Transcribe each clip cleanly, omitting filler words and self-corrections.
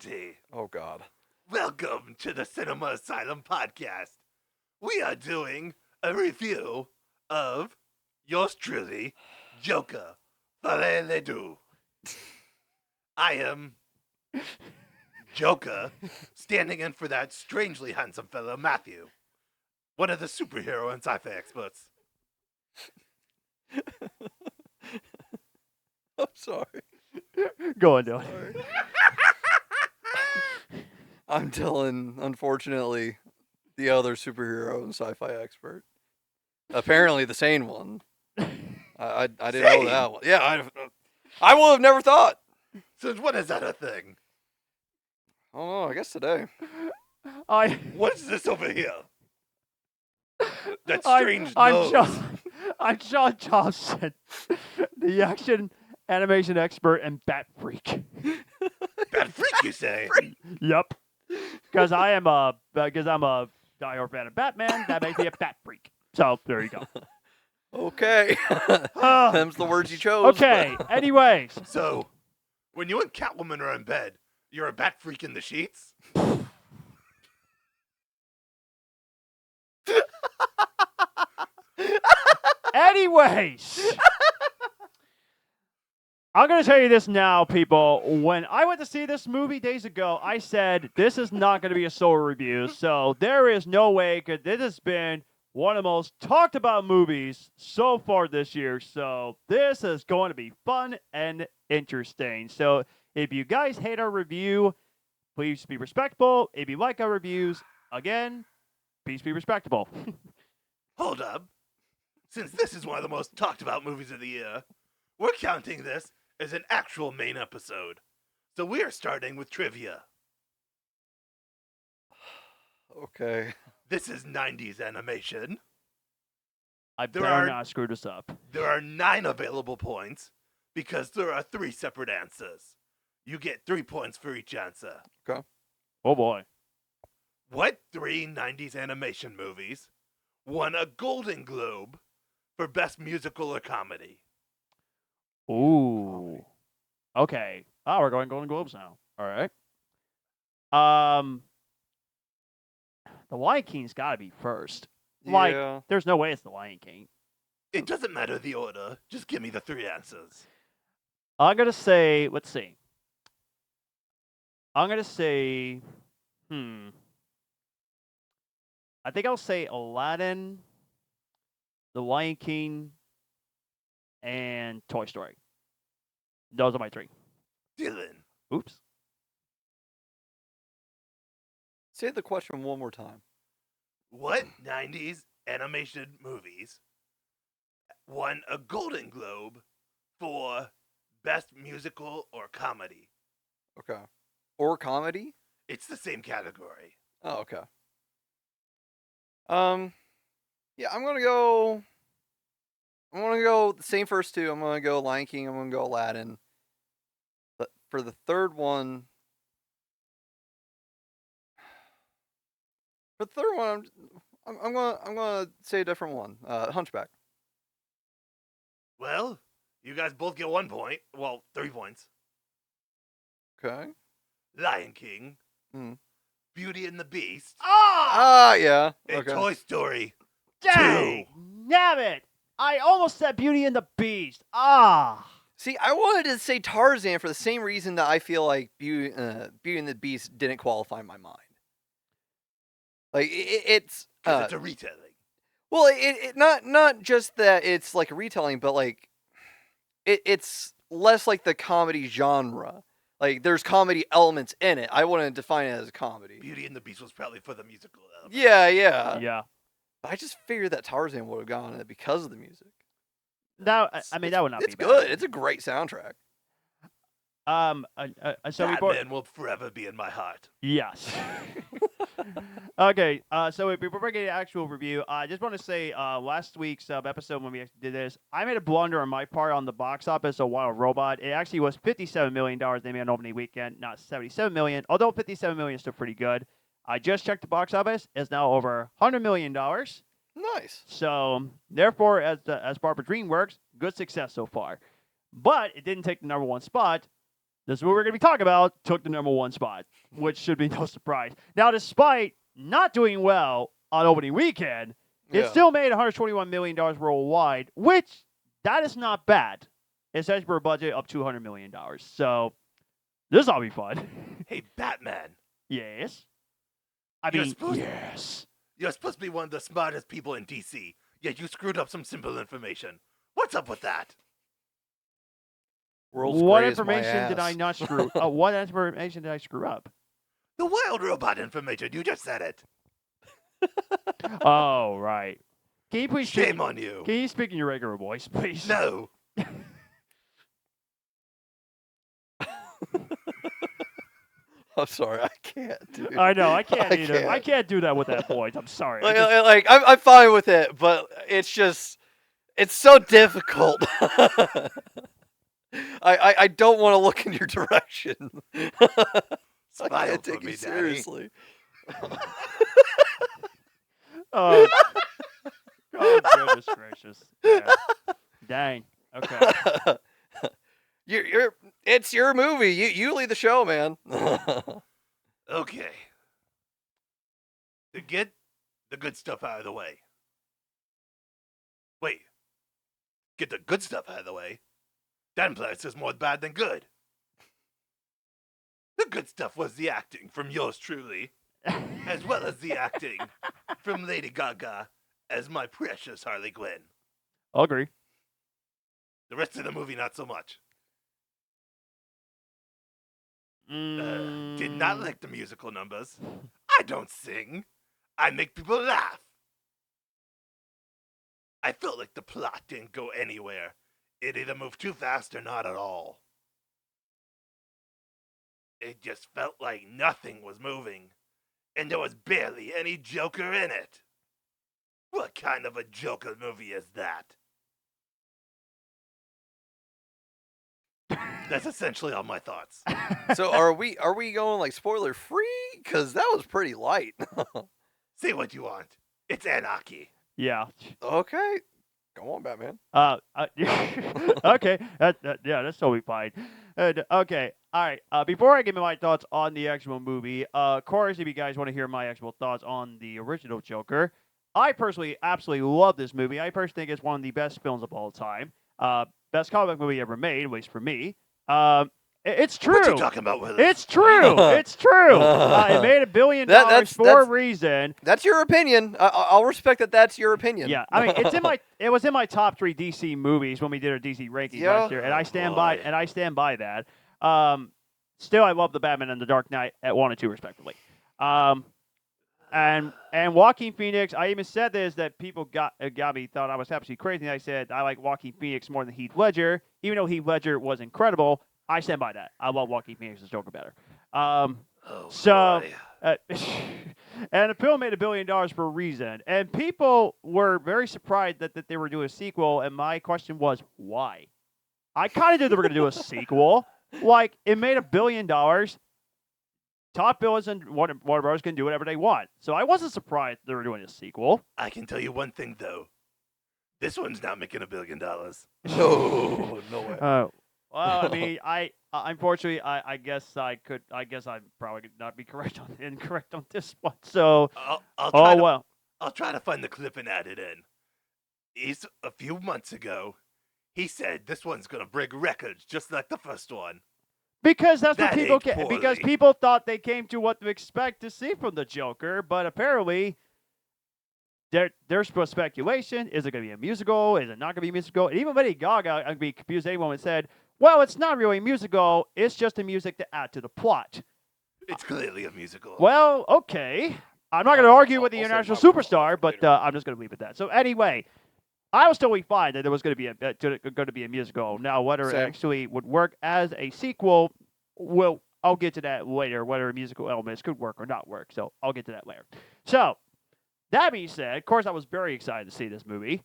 humanity. Oh, God. Welcome to the Cinema Asylum podcast. We are doing a review of yours truly, Joker, Folie, Deux. I am Joker, standing in for that strangely handsome fellow, Matthew, one of the superhero and sci-fi experts. I'm sorry. Go on, Dylan. Sorry. I'm Dyllan, unfortunately, the other superhero and sci-fi expert. Apparently the sane one. I didn't know that one. Yeah, I would have never thought. Since when is that a thing? I don't know, I guess today. What is this over here? That strange I'm nose. I'm John Johnson, the action animation expert and bat freak. Bad freak, you say? Yep. Because I'm a diehard fan of Batman, that makes me a bat freak. So there you go. Okay. Them's the words you chose. Okay. Anyways, So, when you and Catwoman are in bed, you're a bat freak in the sheets? anyways. I'm going to tell you this now, people. When I went to see this movie days ago, I said, this is not going to be a solo review. So there is no way, because this has been one of the most talked about movies so far this year. So this is going to be fun and interesting. So if you guys hate our review, please be respectful. If you like our reviews, again, please be respectable. Hold up. Since this is one of the most talked about movies of the year, we're counting this as an actual main episode. So we are starting with trivia. Okay. This is 90s animation. I There better are- not screw this up. There are 9 available points because there are 3 separate answers. You get 3 points for each answer. Oh boy. What 3 90s animation movies won a Golden Globe for Best Musical or Comedy? Ooh. Okay. Oh, we're going Golden Globes now. All right. The Lion King's got to be first. Like, Yeah. there's no way it's the Lion King. It doesn't matter the order. Just give me the 3 answers. I'm gonna say, let's see. I'm gonna say, I think I'll say Aladdin, The Lion King, and Toy Story. Those are my 3. Dyllan, Oops. Say the question one more time. what 90s animation movies won a Golden Globe for Best Musical or Comedy? Okay. Or comedy? It's the same category. Oh, okay. Yeah, I'm gonna go the same first 2. I'm gonna go Lion King, I'm gonna go Aladdin. But for the third one, I'm gonna say a different one. Hunchback. Well, you guys both get 1 point. Well, 3 points. Okay. Lion King, Hmm. Beauty and the Beast, Ah! Yeah. and Okay. Toy Story. Dang! Damn it! I almost said Beauty and the Beast. Ah! See, I wanted to say Tarzan for the same reason that I feel like Beauty and the Beast didn't qualify in my mind. Like it's Because it's a retelling. well, it not just that it's like a retelling, but like it's less like the comedy genre. Like there's comedy elements in it. I wouldn't define it as a comedy. Beauty and the Beast was probably for the musical element. Yeah. Yeah. I just figured that Tarzan would have gone in it because of the music. That I mean that would not It's be good. bad. It's a great soundtrack. So we brought Batman will forever be in my heart. yes. Okay, so before we get the actual review, I just want to say last week's episode when we actually did this, I made a blunder on my part on the box office of Wild Robot. It actually was $57 million they made on opening weekend, not $77 million, although $57 million is still pretty good. I just checked the box office. It's now over $100 million. Nice. So, therefore, as Barbara Dream works, good success so far. But it didn't take the number 1 spot. this movie we're going to be talking about took the number 1 spot, which should be no surprise. Now, despite not doing well on opening weekend, it still made $121 million worldwide, which that is not bad. It says for a budget of $200 million. So this ought to be fun. Hey, Batman. Yes. Yes. You're supposed to be one of the smartest people in DC, yet you screwed up some simple information. What's up with that? What information did I not screw? What information did I screw up? The wild robot information. You just said it. Oh, right. Can you please Shame on you. Can you speak in your regular voice, please? No. I'm sorry, I can't, dude. I know, I can't either. Can't. I can't do that with that voice. I'm sorry. I'm fine with it, but it's so difficult. I don't want to look in your direction. I can't take you seriously. Oh, goodness gracious. Yeah. Dang. Okay. It's your movie. You lead the show, man. Okay. To get the good stuff out of the way. Wait. Get the good stuff out of the way? That implies there's more bad than good. The good stuff was the acting from yours truly, as well as the acting from Lady Gaga as my precious Harley Quinn. I'll agree. The rest of the movie, not so much. Did not like the musical numbers. I don't sing. I make people laugh. I felt like the plot didn't go anywhere. It either moved too fast or not at all. It just felt like nothing was moving, and there was barely any Joker in it. What kind of a Joker movie is that? That's essentially all my thoughts. So are we going like spoiler free? Because that was pretty light. Say what you want. It's anarchy. Yeah. Okay. Go on, Batman. Okay. Yeah, that's totally fine. Okay. All right. Before I give my thoughts on the actual movie, of course, if you guys want to hear my actual thoughts on the original Joker, I personally absolutely love this movie. I personally think it's one of the best films of all time. Best comic movie ever made, at least for me. It's true. What you talking about, Willis? It's true. It's true. It made $1 billion for a reason. That's your opinion. I'll respect that. That's your opinion. Yeah, I mean, it was in my top 3 DC movies when we did our DC rankings last year, and I stand by that. Still, I love the Batman and the Dark Knight at 1 and 2 respectively. And Joaquin Phoenix, I even said this that people got me thought I was absolutely crazy. And I said I like Joaquin Phoenix more than Heath Ledger, even though Heath Ledger was incredible. I stand by that. I love Joaquin Phoenix's Joker better. And the film made $1 billion for a reason, and people were very surprised that they were doing a sequel. And my question was why? I kind of knew they were going to do a sequel. Like, it made $1 billion. Top billers and Warner Bros. Can do whatever they want. So I wasn't surprised they were doing a sequel. I can tell you one thing, though. This one's not making $1 billion. No way. Well, I mean, unfortunately, I guess I probably could not be incorrect on this one. So, I'll try to find the clip and add it in. A few months ago, he said this one's gonna break records just like the first one. Because that's what people because people thought they came to what to expect to see from the Joker, but apparently there's speculation. Is it going to be a musical? Is it not going to be a musical? And even Lady Gaga, I'd be confused anyone that said, well, it's not really a musical. It's just a music to add to the plot. It's clearly a musical. Well, okay. I'm not going to argue with the international superstar, but I'm just going to leave it at that. So anyway, I was totally fine that there was going to be a musical. Now, whether it actually would work as a sequel, I'll get to that later, whether musical elements could work or not work. So I'll get to that later. So, that being said, of course, I was very excited to see this movie.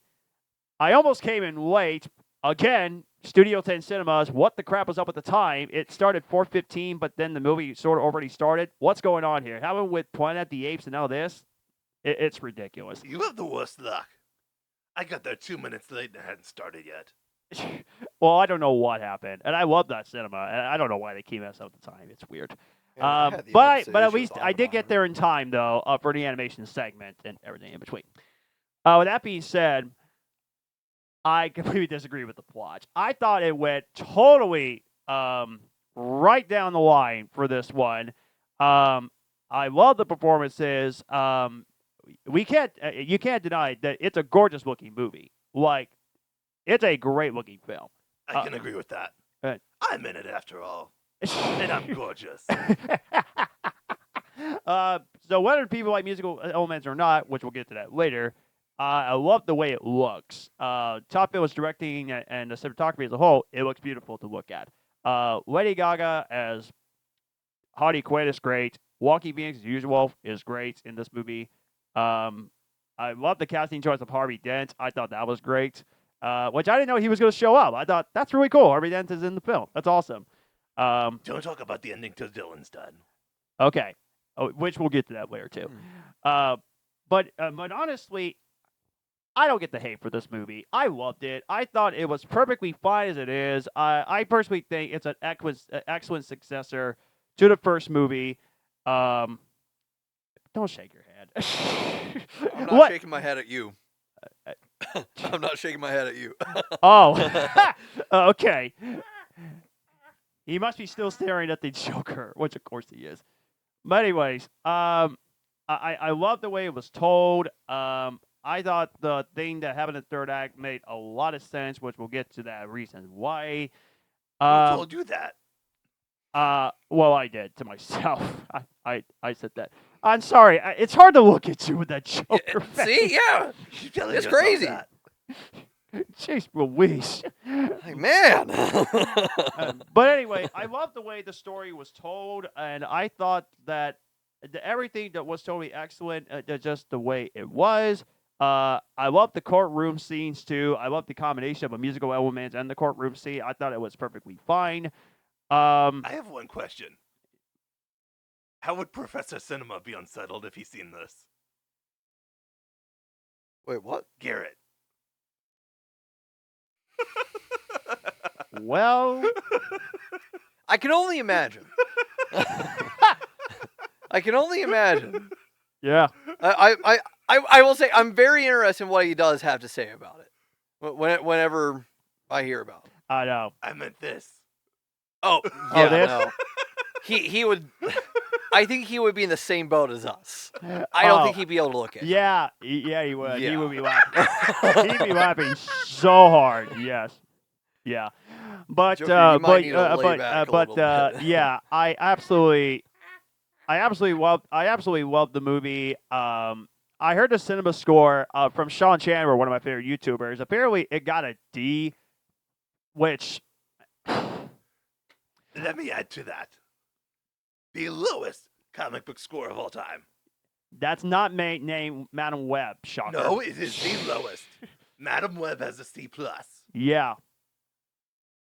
I almost came in late. Again, Studio 10 Cinemas, what the crap was up at the time? It started 4:15, but then the movie sort of already started. What's going on here? How with Planet of the Apes and all this? It's ridiculous. You have the worst luck. I got there 2 minutes late and it hadn't started yet. Well, I don't know what happened, and I love that cinema, and I don't know why they came out at the time. It's weird. Yeah, I had the But opposite at issue least with I did get Oppenheimer. there in time though for the animation segment and everything in between. With that being said, I completely disagree with the plot. I thought it went totally right down the line for this one. I love the performances. You can't deny that it's a gorgeous looking movie. Like, it's a great looking film. I can agree with that. Good. I'm in it after all, and I'm gorgeous. So whether people like musical elements or not, which we'll get to that later, I love the way it looks. Top Bill was directing and the cinematography as a whole, it looks beautiful to look at. Lady Gaga as Hardy Quaid is great. Joaquin Phoenix, as usual, is great in this movie. I love the casting choice of Harvey Dent. I thought that was great, which I didn't know he was going to show up. I thought, that's really cool. Harvey Dent is in the film. That's awesome. Don't talk about the ending till Dyllan's done. Okay, which we'll get to that later, too. But honestly, I don't get the hate for this movie. I loved it. I thought it was perfectly fine as it is. I personally think it's an excellent successor to the first movie. Don't shake your head. I'm not What? shaking my head at you. I'm not shaking my head at you. Oh, okay. He must be still staring at the Joker, which of course he is. But anyways, I love the way it was told. I thought the thing that happened in the third act made a lot of sense, which we'll get to that reason why. Who told you that? Well, I did to myself. I said that. I'm sorry. It's hard to look at you with that Joker face. See, yeah, You're telling it's yourself crazy. that. Jeez Louise. Like, man. But anyway, I love the way the story was told, and I thought that everything that was totally excellent, just the way it was. I love the courtroom scenes too. I love the combination of a musical element and the courtroom scene. I thought it was perfectly fine. I have one question. How would Professor Cinema be unsettled if he's seen this? Wait, what? Garrett. Well, I can only imagine. I can only imagine. yeah. I will say I'm very interested in what he does have to say about it. Whenever I hear about it. I know. I meant this. Oh, yeah, this? no. He would. I think he would be in the same boat as us. I don't think he'd be able to look at it. Yeah, he would. He Yeah. would be laughing. He'd be laughing so hard. Yes. Yeah. But Joker, you might need to lay back a little bit. yeah, I absolutely loved the movie. I heard the cinema score from Sean Chandler, one of my favorite YouTubers. Apparently, it got a D, which Let me add to that. The lowest comic book score of all time. that's not named Madam Web. Shocker. No, it is the lowest. Madam Web has a C+. Yeah.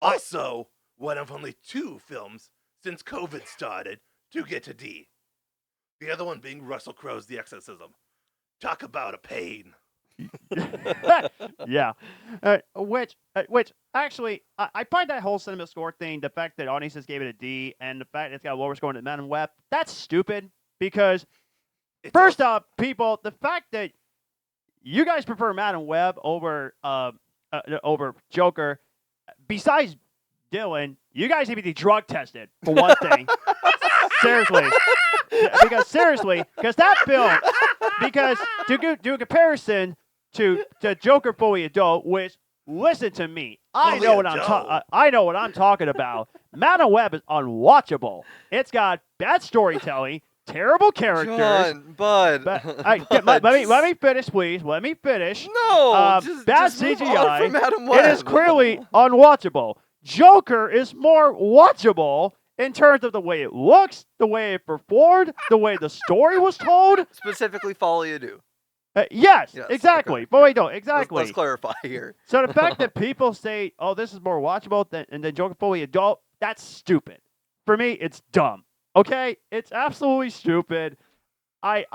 Also, one of only 2 films since COVID started to get a D. The other one being Russell Crowe's The Exorcism. Talk about a pain. Yeah. Which actually, I find that whole cinema score thing, the fact that audiences gave it a D, and the fact it's got a lower score than Madam Web, that's stupid. Because It's first also- off, people, the fact that you guys prefer Madam Web over Joker, besides Dyllan, you guys need to be drug tested for one thing. Seriously. Because that film, because to do a comparison to Joker Folie Adult, which, listen to me, I know what I'm talking about. Madam Web is unwatchable. It's got bad storytelling, terrible characters. John, bud. Let me finish, please. Let me finish. No, bad just move on CGI. from Madam It Web. is clearly unwatchable. Joker is more watchable in terms of the way it looks, the way it performed, the way the story was told. Specifically, Folie Deux. Yes, Yes, exactly. okay. But wait, no, exactly. Let's clarify here. So the fact that people say, "Oh, this is more watchable than Joker Folie Adult," that's stupid. For me, it's dumb. Okay, it's absolutely stupid. Please,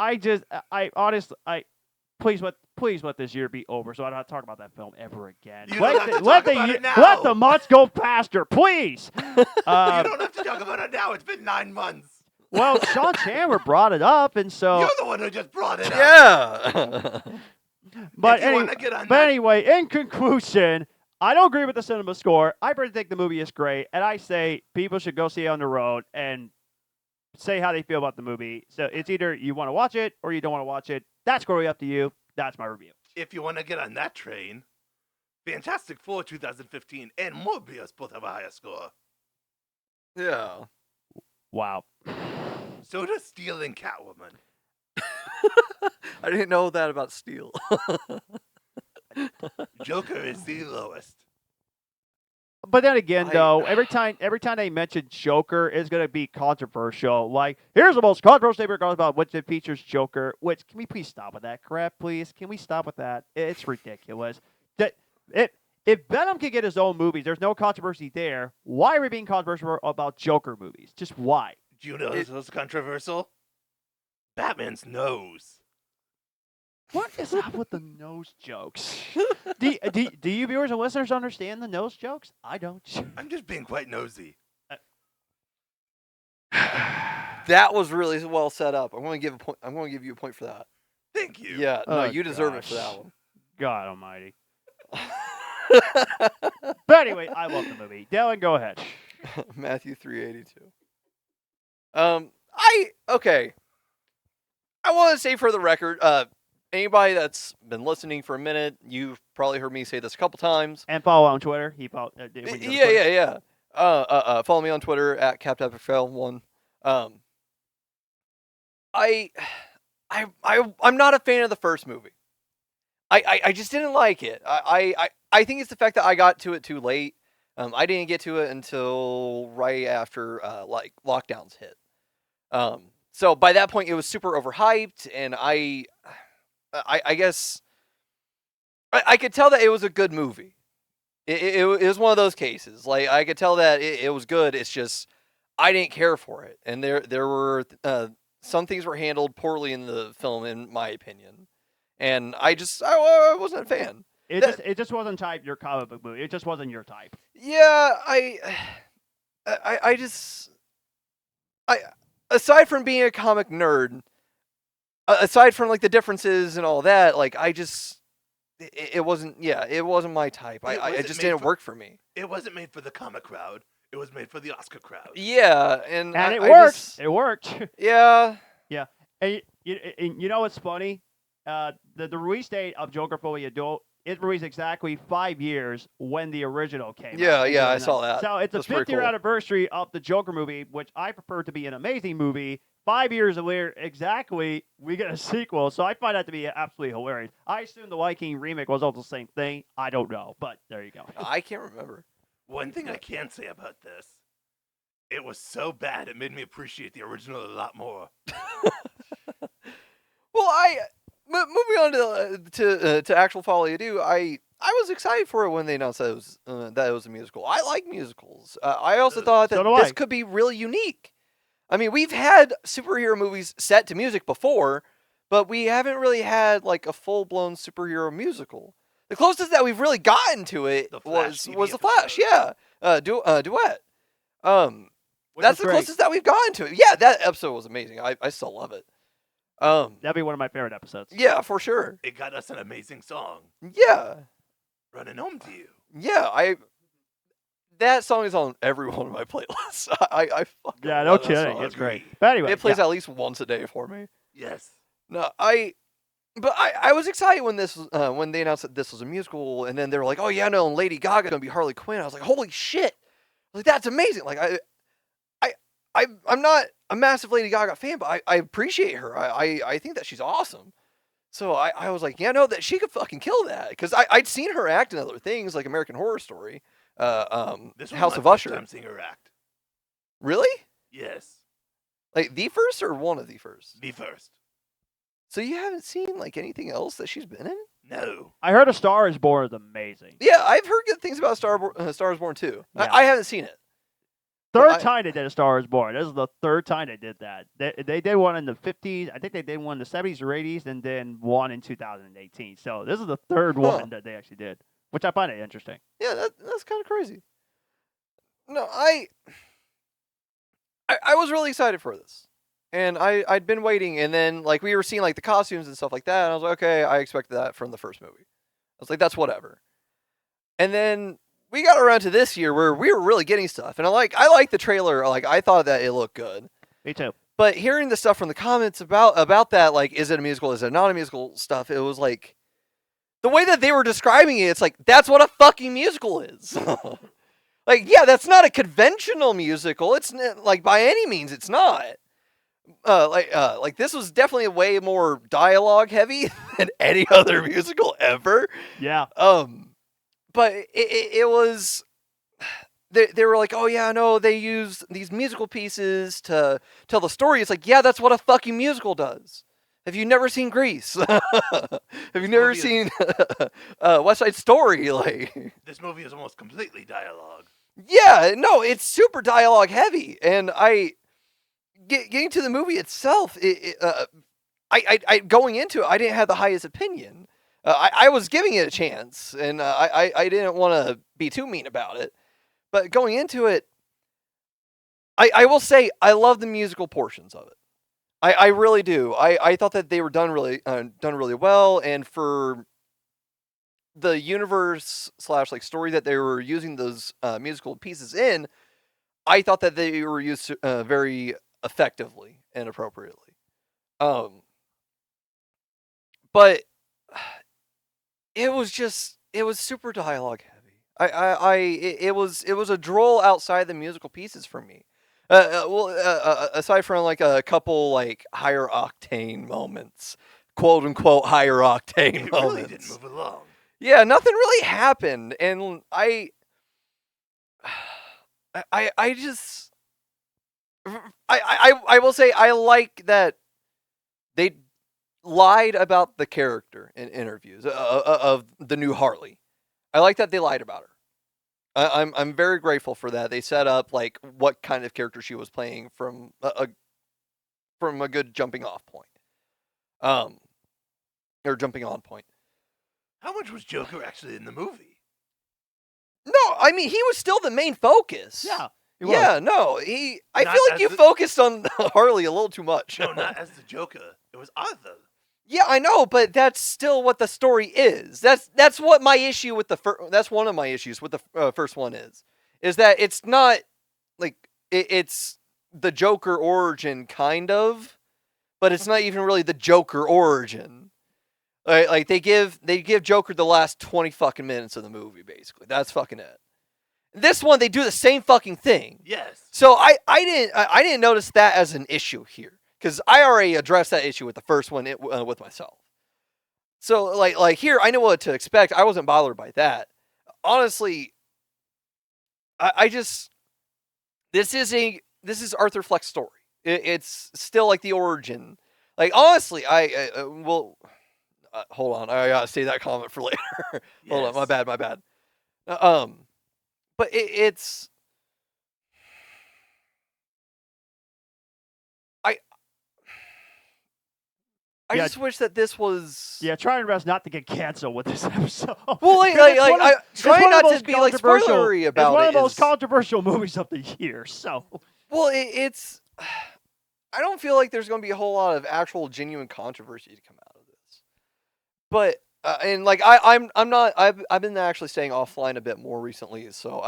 please let this year be over so I don't have to talk about that film ever again. You don't have to talk about it now. Let the months go faster, please. You don't have to talk about it now. It's been 9 months. Well, Sean Chandler brought it up, and so. You're the one who just brought it up. Yeah. But, If you wanna get on but that- anyway, in conclusion, I don't agree with the cinema score. I personally think the movie is great, and I say people should go see it on their own and say how they feel about the movie. So it's either you want to watch it or you don't want to watch it. That's going to be up to you. That's my review. If you want to get on that train, Fantastic Four 2015 and Morbius both have a higher score. Yeah. Wow. So does Steel and Catwoman. I didn't know that about Steel. Joker is the lowest. But then again, I- though, every time they mention Joker, it's going to be controversial. Like, here's the most controversial thing about which it features Joker. Which, can we please stop with that crap, please? Can we stop with that? It's ridiculous. If Venom can get his own movies, there's no controversy there. Why are we being controversial about Joker movies? Just why? Do you know this was controversial? Batman's nose. What is up with the nose jokes? do you viewers and listeners understand the nose jokes? I don't. I'm just being quite nosy. That was really well set up. I'm going to give a point. I'm going to give you a point for that. Thank you. Yeah. No, Oh, you deserve it gosh. for that one. God almighty. But anyway, I love the movie. Dyllan, go ahead. Matthew 382. Okay. I want to say for the record, anybody that's been listening for a minute, you've probably heard me say this a couple times. And follow on Twitter. He followed. Yeah. Follow me on Twitter at CapTapFL1. I'm not a fan of the first movie. I just didn't like it. I think it's the fact that I got to it too late. I didn't get to it until right after like lockdowns hit. So by that point it was super overhyped, and I guess I could tell that it was a good movie. It was one of those cases. Like, I could tell that it was good. It's just I didn't care for it, and there were some things were handled poorly in the film, in my opinion, and I wasn't a fan. It just wasn't type your comic book movie. It just wasn't your type. Yeah, I aside from being a comic nerd, aside from like the differences and all that, like it wasn't my type. It just didn't work for me. It wasn't made for the comic crowd. It was made for the Oscar crowd. Yeah, and It worked. It worked. Yeah. And you know what's funny? The release date of Joker Folie Adult, it released exactly 5 years when the original came out. Yeah, I saw that. So it's a That's pretty 50-year cool. anniversary of the Joker movie, which I prefer to be an amazing movie. 5 years later, exactly, we get a sequel. So I find that to be absolutely hilarious. I assume the Viking remake was also the same thing. I don't know, but there you go. I can't remember. One thing I can say about this, it was so bad it made me appreciate the original a lot more. Well, moving on to actual Folie Ado, I was excited for it when they announced that it was a musical. I like musicals. I also thought that So do this I. could be really unique. I mean, we've had superhero movies set to music before, but we haven't really had like a full-blown superhero musical. The closest that we've really gotten to it The Flash was TV The Flash. episode. Yeah, duet. Which That's is the great. closest that we've gotten to it. Yeah, that episode was amazing. I still love it. That'd be one of my favorite episodes. Yeah, for sure. It got us an amazing song, Yeah. Running Home to You. Yeah, that song is on every one of my playlists. I fucking Yeah, no love that kidding. song. It's great. But anyway, It plays yeah. at least once a day for me. Yes. No, I was excited when when they announced that this was a musical, and then they were like, "Oh yeah, no, and Lady Gaga's gonna be Harley Quinn." I was like, "Holy shit!" Like, that's amazing. Like, I'm not a massive Lady Gaga fan, but I appreciate her. I think that she's awesome. So I was like, yeah, no, that she could fucking kill that, because I'd seen her act in other things like American Horror Story, This was House my of first Usher. time seeing her act. Really? Yes. Like the first or one of the first? The first. So you haven't seen like anything else that she's been in? No. I heard A Star Is Born is amazing. Yeah, I've heard good things about Star is Born too. Yeah. I haven't seen it, third time they did A Star Is Born. This is the third time they did that. They did one in the 50s. I think they did one in the 70s or 80s, and then one in 2018. So this is the third one that they actually did, which I find it interesting. Yeah, that's kind of crazy. No, I was really excited for this. And I'd been waiting, and then like we were seeing like the costumes and stuff like that, and I was like, okay, I expected that from the first movie. I was like, that's whatever. And then we got around to this year where we were really getting stuff, and I like the trailer. Like I thought that it looked good. Me too. But hearing the stuff from the comments about that, like, is it a musical? Is it not a musical? Stuff. It was like the way that they were describing it. It's like that's what a fucking musical is. Like, yeah, that's not a conventional musical. It's like by any means, it's not. Like this was definitely way more dialogue heavy than any other musical ever. Yeah. But it was. They were like, oh yeah, no, they use these musical pieces to tell the story. It's like, yeah, that's what a fucking musical does. Have you never seen Grease? Have you never seen West Side Story? Like, this movie is almost completely dialogue. Yeah, no, it's super dialogue heavy, and getting to the movie itself, I going into it, I didn't have the highest opinion. I was giving it a chance, and I didn't want to be too mean about it. But going into it, I will say I love the musical portions of it. I really do. I thought that they were done really well, and for the universe / like story that they were using those musical pieces in, I thought that they were used very effectively and appropriately. But it was super dialogue heavy. It was a droll outside the musical pieces for me. Aside from like a couple like higher octane moments, quote unquote higher octane It moments. really didn't move along. Yeah, nothing really happened, and I will say I like that they lied about the character in interviews of the new Harley. I like that they lied about her. I'm very grateful for that. They set up like what kind of character she was playing from a good jumping off point, or jumping on point. How much was Joker actually in the movie? No, I mean he was still the main focus. Yeah. Yeah, no, I Not feel like as you the- focused on Harley a little too much. No, not as the Joker. It was Arthur. Yeah, I know, but that's still what the story is. That's what my issue with that's one of my issues with the first one is that it's not like it's the Joker origin kind of, but it's not even really the Joker origin. Like they give Joker the last 20 fucking minutes of the movie basically. That's fucking it. This one they do the same fucking thing. Yes. So I didn't notice that as an issue here. Because I already addressed that issue with the first one with myself. So, like here, I know what to expect. I wasn't bothered by that. Honestly, I just... This is Arthur Fleck's story. It's still, like, the origin. Like, honestly, hold on. I gotta save that comment for later. Hold on. My bad. But it's... I just wish that this was... Yeah, try and rest not to get canceled with this episode. Well, try not to be like spoilery about it. It's one of the most controversial movies of the year. So, well, it's. I don't feel like there's going to be a whole lot of actual genuine controversy to come out of this. But and like I'm not. I've been actually staying offline a bit more recently, so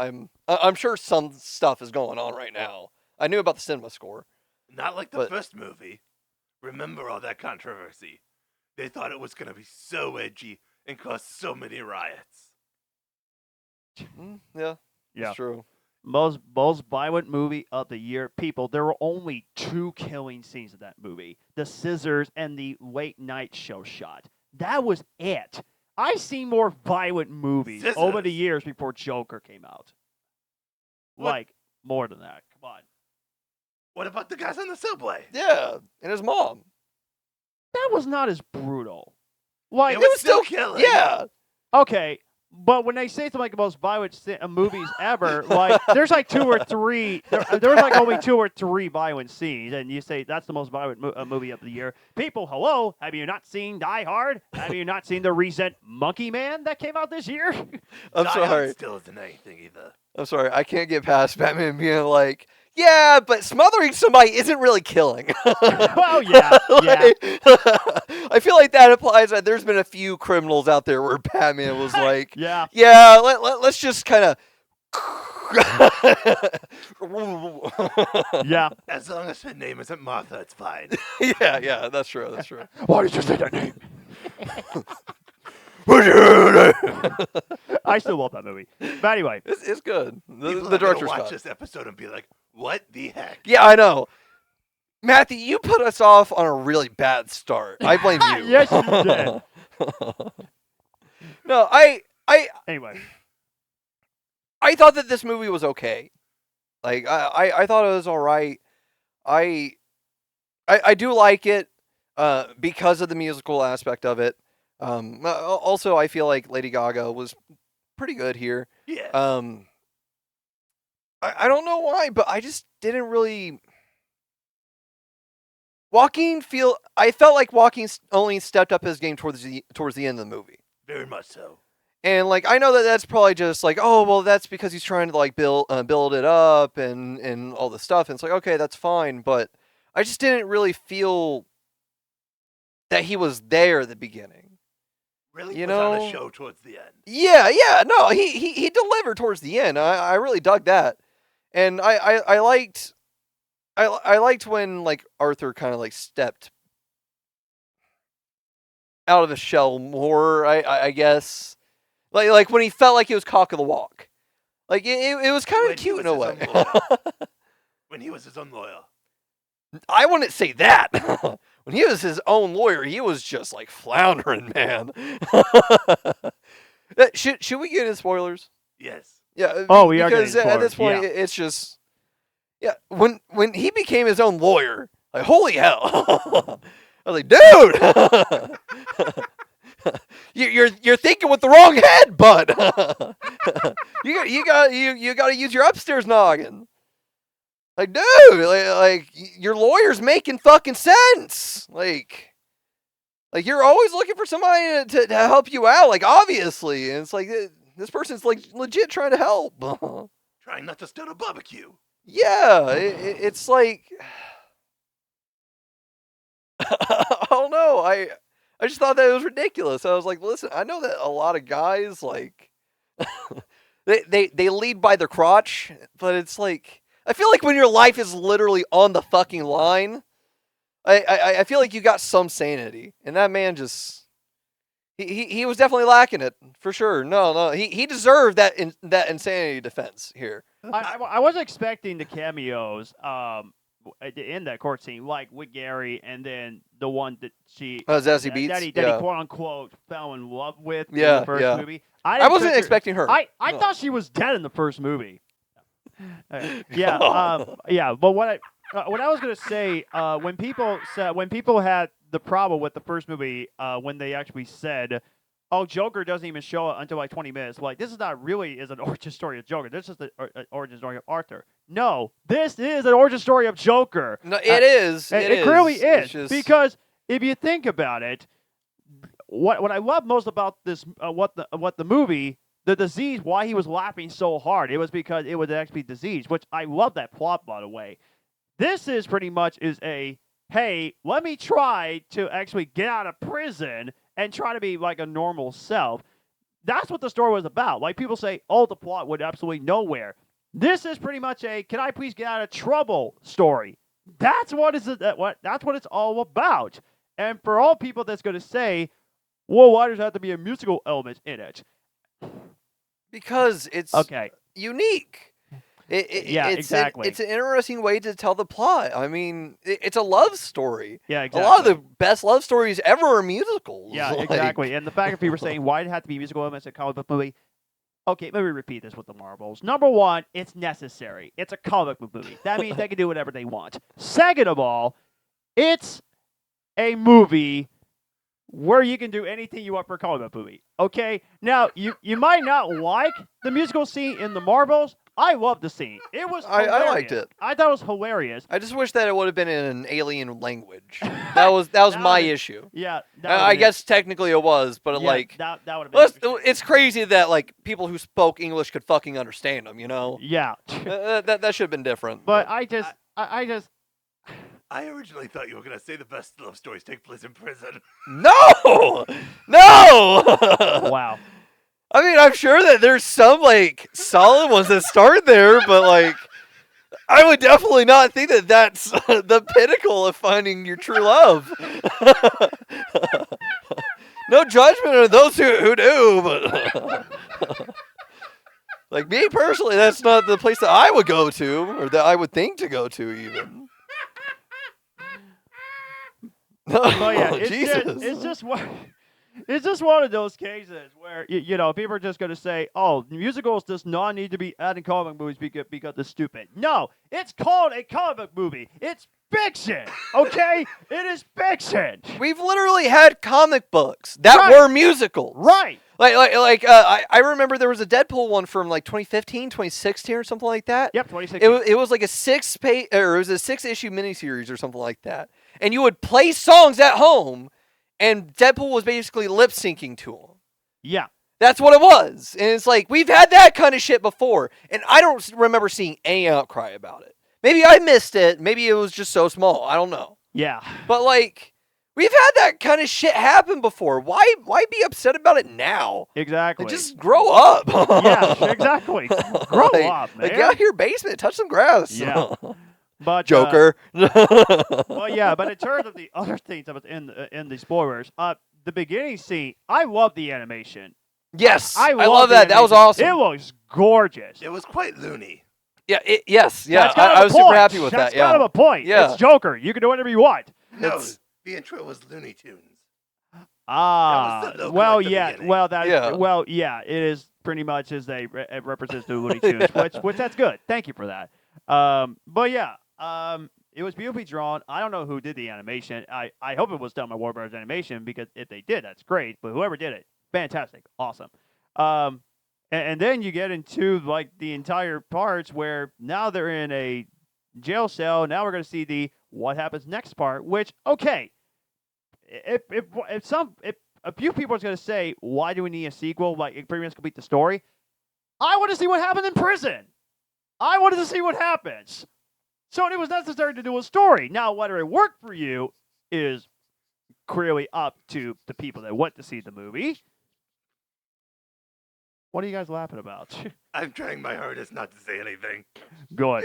I'm sure some stuff is going on right now. I knew about the cinema score. Not like the first movie. Remember all that controversy. They thought it was going to be so edgy and cause so many riots. Yeah, that's true. Most violent movie of the year. People, there were only 2 killing scenes in that movie. The scissors and the late night show shot. That was it. I've seen more violent movies over the years before Joker came out. What? Like, more than that. Come on. What about the guys on the subway? Yeah, and his mom. That was not as brutal. Like It was still killing. Yeah. Okay, But when they say something like the most violent movies ever, like there's like 2 or 3, there was like only 2 or 3 violent scenes, and you say that's the most violent movie of the year. People, hello, have you not seen Die Hard? Have you not seen the recent Monkey Man that came out this year? I'm Die sorry. Hard still isn't anything either. I'm sorry. I can't get past Batman being like, yeah, but smothering somebody isn't really killing. Well, yeah, yeah. I feel like that implies that there's been a few criminals out there where Batman was like, Yeah. yeah, let's just kind of. Yeah. As long as her name isn't Martha, it's fine. yeah, that's true. That's true. Why did you say that name? I still love that movie. But anyway. It's good. People The are gonna director's watch cut. this episode and be like, "What the heck?" Yeah, I know. Matthew, you put us off on a really bad start. I blame you. Yes, you did. No, Anyway. I thought that this movie was okay. Like I thought it was all right. I do like it because of the musical aspect of it. Also, I feel like Lady Gaga was pretty good here. Yeah. I don't know why, but I just didn't really. I felt like Joaquin only stepped up his game towards the end of the movie. Very much so. And like I know that that's probably just like, oh well, that's because he's trying to like build it up and all this stuff. And it's like, okay, that's fine, but I just didn't really feel that he was there at the beginning. Really You put on know? a show towards the end. Yeah, no, he delivered towards the end. I really dug that, and I liked when like Arthur kind of like stepped out of his shell more. I guess like when he felt like he was cock of the walk. Like it was kind When of he cute in was a his way. own lawyer. When he was his own lawyer. I wouldn't say that. When he was his own lawyer, he was just like floundering, man. Should we get into spoilers? Yes. Yeah. Oh, we are getting because at this spoilers, point, it's just When he became his own lawyer, like holy hell, I was like, dude, you're thinking with the wrong head, bud. you got to use your upstairs noggin. Like, dude, like your lawyer's making fucking sense. Like you're always looking for somebody to help you out. Like, obviously, and it's like this person's like legit trying to help. Trying not to start a barbecue. Yeah, it's like I don't know. I just thought that it was ridiculous. I was like, listen, I know that a lot of guys like they lead by their crotch, but it's like I feel like when your life is literally on the fucking line, I feel like you got some sanity, and that man just he was definitely lacking it for sure. No, he deserved that insanity defense here. I was expecting the cameos in that court scene, like with Gary, and then the one that Zazie Beetz, that he quote unquote fell in love with in Yeah, the first yeah. movie. I wasn't expecting her. I No. thought she was dead in the first movie. Yeah. But what I was gonna say, when people had the problem with the first movie, when they actually said, "Oh, Joker doesn't even show up until like 20 minutes," like this is not really an origin story of Joker. This is the origin story of Arthur. No, this is an origin story of Joker. No, it is. It clearly is It's just- because if you think about it, what I love most about this, what the movie, the disease, why he was laughing so hard, it was because it was actually disease, which I love that plot, by the way. This is pretty much hey, let me try to actually get out of prison and try to be like a normal self. That's what the story was about. Like people say, oh, the plot went absolutely nowhere. This is pretty much can I please get out of trouble story. That's what it's all about. And for all people that's going to say, well, why does there have to be a musical element in it? Because it's Okay. unique. Exactly. It's an interesting way to tell the plot. I mean, it's a love story. Yeah, exactly. A lot of the best love stories ever are musicals. Yeah, Like, exactly. And the fact that people are saying, why did it have to be musical elements in a comic book movie? Okay, let me repeat this with the Marvels. Number one, it's necessary. It's a comic book movie. That means they can do whatever they want. Second of all, it's a movie where you can do anything you want for a comic book movie. Okay, now you might not like the musical scene in the Marvels. I love the scene. It was hilarious. I liked it. I thought it was hilarious. I just wish that it would have been in an alien language. That was my issue. Yeah, I guess technically it was, but that would have been. it's crazy that like people who spoke English could fucking understand them. You know? Yeah, that should have been different. but I just. I originally thought you were gonna say the best love stories take place in prison. No. Wow. I mean, I'm sure that there's some like solid ones that start there, but like, I would definitely not think that that's the pinnacle of finding your true love. No judgment on those who do, but like me personally, that's not the place that I would go to, or that I would think to go to, even. But yeah, Jesus. it's just one of those cases where you know people are just going to say, "Oh, musicals does not need to be adding comic movies because it's stupid." No, it's called a comic movie. It's fiction. Okay, it is fiction. We've literally had comic books that Right. were musicals. Right. I remember there was a Deadpool one from like 2015, 2016 or something like that. Yep, 2016. It was like a 6-issue miniseries or something like that. And you would play songs at home, and Deadpool was basically lip syncing to them. Yeah. That's what it was. And it's like, we've had that kind of shit before, and I don't remember seeing any outcry about it. Maybe I missed it. Maybe it was just so small. I don't know. Yeah. But like, we've had that kind of shit happen before. Why be upset about it now? Exactly. Like, just grow up. Yeah, exactly. Grow up, man. Like, get out of your basement, touch some grass. Yeah. But Joker. Well, yeah, but in terms of the other things that was in the spoilers, the beginning scene, I love the animation. Yes, I love love the that. That was animation. awesome. It was gorgeous. It was quite loony. Yeah. Yes. Yeah. That's kind of I a was super point. happy with That's that. Yeah. kind of a point. Yeah. It's Joker. You can do whatever you want. No, It's- the intro was Looney Tunes. Ah, That was the logo well, at the yeah, beginning. well, that, Yeah. well, yeah, it is pretty much as they it represents the Looney Tunes, which that's good. Thank you for that. But yeah, it was beautifully drawn. I don't know who did the animation. I hope it was done by Warner Bros. Animation because if they did, that's great. But whoever did it, fantastic, awesome. And then you get into like the entire parts where now they're in a jail cell. Now we're going to see the what happens next part. Which okay, if a few people are going to say, why do we need a sequel? Like it pretty much complete the story. I want to see what happened in prison. I wanted to see what happens. So it was necessary to do a story. Now, whether it worked for you is clearly up to the people that went to see the movie. What are you guys laughing about? I'm trying my hardest not to say anything. Good.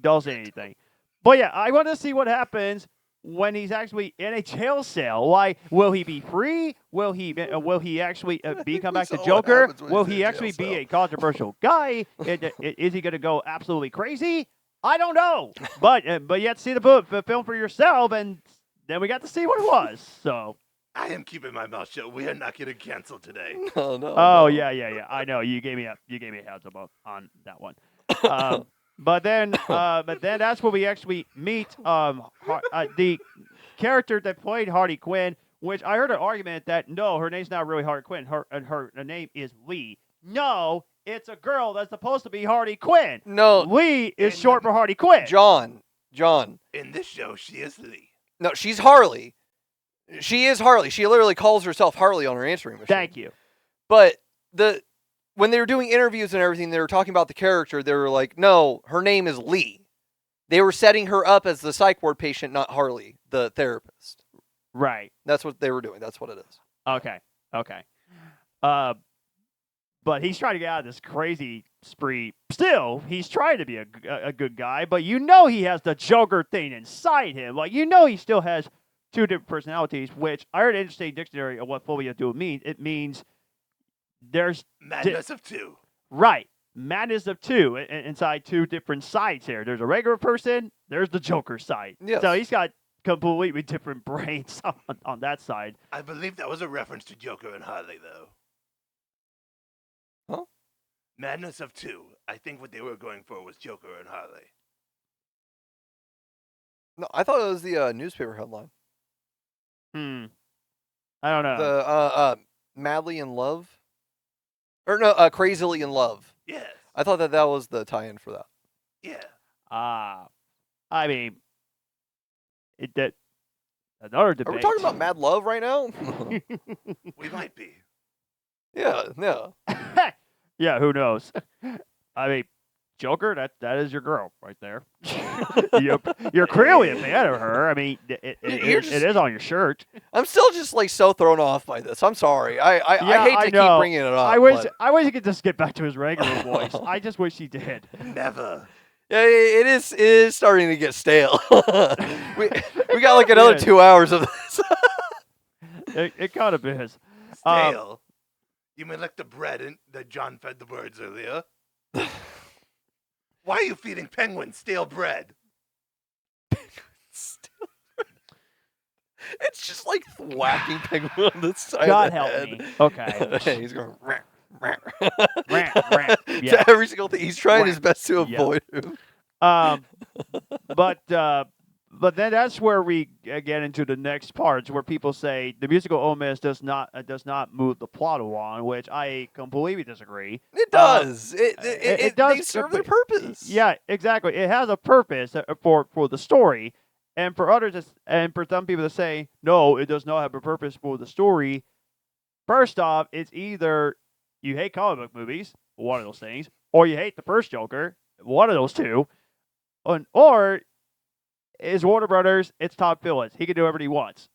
Don't say anything. But yeah, I want to see what happens when he's actually in a jail cell. Why will he be free? Will he actually become back to saw what Joker? happens when Will he's in he a actually jail be cell. a controversial guy? Is he going to go absolutely crazy? I don't know. But you have to see the film for yourself, and then we got to see what it was. So. I am keeping my mouth shut. We are not getting canceled today. No. Oh yeah. I know you gave me a heads up on that one. But then that's where we actually meet the character that played Harley Quinn. Which I heard an argument that no, her name's not really Harley Quinn. Her name is Lee. No, it's a girl that's supposed to be Harley Quinn. No. Lee is And short for Harley Quinn. John. In this show, she is Lee. No, she's Harley. She is Harley. She literally calls herself Harley on her answering machine. Thank you. But when they were doing interviews and everything, they were talking about the character. They were like, no, her name is Lee. They were setting her up as the psych ward patient, not Harley, the therapist. Right. That's what they were doing. That's what it is. Okay. But he's trying to get out of this crazy spree. Still, he's trying to be a good guy, but you know he has the Joker thing inside him. Like, you know he still has two different personalities, which I heard an interesting dictionary of what Folie do means. It means there's... Madness of two. Right. Madness of two inside two different sides here. There's a regular person, there's the Joker side. Yes. So he's got completely different brains on that side. I believe that was a reference to Joker and Harley, though. Huh? Madness of two. I think what they were going for was Joker and Harley. No, I thought it was the newspaper headline. I don't know. The Madly in Love, or no, Crazily in Love. Yes. I thought that was the tie-in for that. Yeah. I mean, that another debate. Are we talking about Mad Love right now? We might be. Yeah. Yeah, who knows? I mean, Joker, that is your girl right there. You're clearly a fan of her. I mean, it is on your shirt. I'm still just like so thrown off by this. I'm sorry. I hate to keep bringing it up. I wish he could just get back to his regular voice. I just wish he did. Never. Yeah, it is starting to get stale. we got like another 2 hours of this. It kind of is. Stale. You mean like the bread that John fed the birds earlier? Why are you feeding penguins stale bread? It's just like whacking penguin on the side God of the help head. me. Okay. He's going Rant. to Yeah. every single thing. He's trying his Rant. best to Yeah. avoid him. But then that's where we get into the next parts where people say the musical omis does not move the plot along, which I completely disagree. It does. It does. They serve their purpose. Yeah, exactly. It has a purpose for the story, and for others, and for some people to say no, it does not have a purpose for the story. First off, it's either you hate comic book movies, one of those things, or you hate the first Joker, one of those two, or is Warner Brothers, it's Todd Phillips. He can do whatever he wants.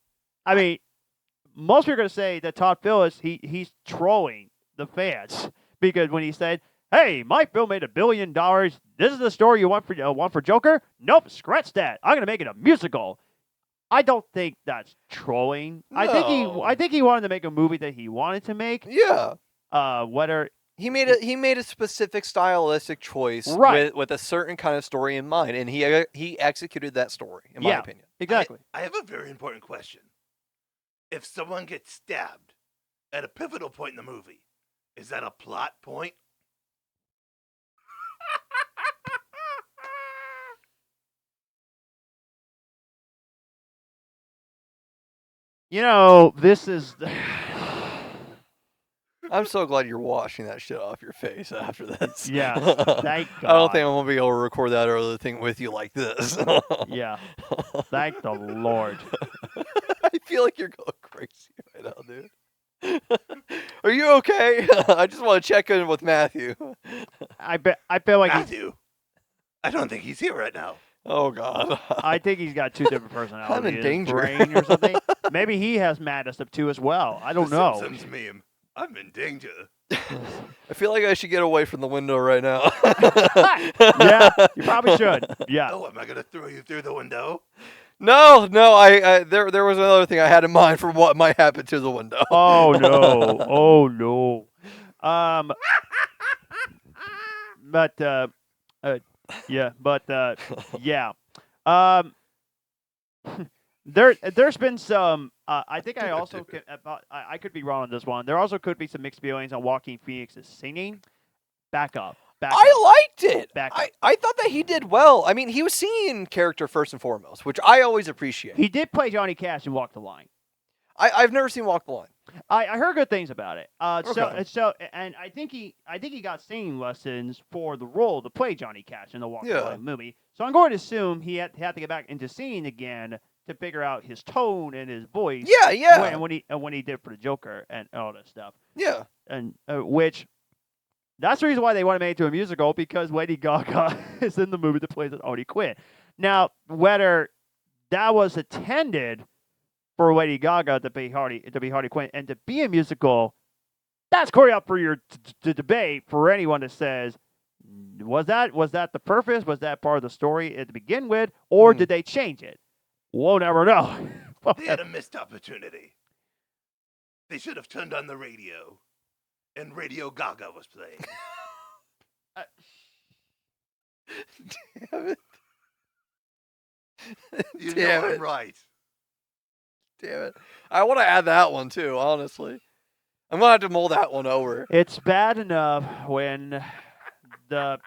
I mean, most people are going to say that Todd Phillips, he's trolling the fans because when he said, hey, my film made $1 billion. This is the story you want for Joker? Nope, scratch that. I'm going to make it a musical. I don't think that's trolling. No. I think he wanted to make a movie that he wanted to make. Yeah. Whether He made a specific stylistic choice Right. with a certain kind of story in mind, and he executed that story, in my Yeah. opinion. exactly. I have a very important question. If someone gets stabbed at a pivotal point in the movie, is that a plot point? You know, this is. I'm so glad you're washing that shit off your face after this. Yeah, thank God. I don't think I'm gonna be able to record that other thing with you like this. Yeah, thank the Lord. I feel like you're going crazy right now, dude. Are you okay? I just want to check in with Matthew. I feel like Matthew, I don't think he's here right now. Oh God. I think he's got two different personalities. I'm in his danger. brain or something. Maybe he has madness up too as well. I don't The know. Simpsons meme. I'm in danger. I feel like I should get away from the window right now. Yeah, you probably should. Yeah. Oh, am I gonna throw you through the window? No. I there was another thing I had in mind for what might happen to the window. Oh no. Oh no. Yeah. There's been some. I think I also could, I could be wrong on this one. There also could be some mixed feelings on Joaquin Phoenix's singing. Back up. I liked it. Back up. I thought that he did well. I mean, he was singing in character first and foremost, which I always appreciate. He did play Johnny Cash in Walk the Line. I've never seen Walk the Line. I heard good things about it. Okay. And I think he got singing lessons for the role to play Johnny Cash in the Walk the Yeah. Line movie. So I'm going to assume he had to get back into singing again to figure out his tone and his voice. Yeah. When he did for the Joker and all that stuff. Yeah. And which that's the reason why they want to make it to a musical, because Lady Gaga is in the movie that plays it Harley Quinn. Now, whether that was intended for Lady Gaga to be Harley Quinn and to be a musical, that's clearly up for your debate for anyone that says, was that the purpose? Was that part of the story to begin with, or did they change it? We'll never know. They had a missed opportunity. They should have turned on the radio, and Radio Gaga was playing. Damn it. You Damn know it. I'm right. Damn it. I want to add that one too, honestly. I'm going to have to mull that one over. It's bad enough when the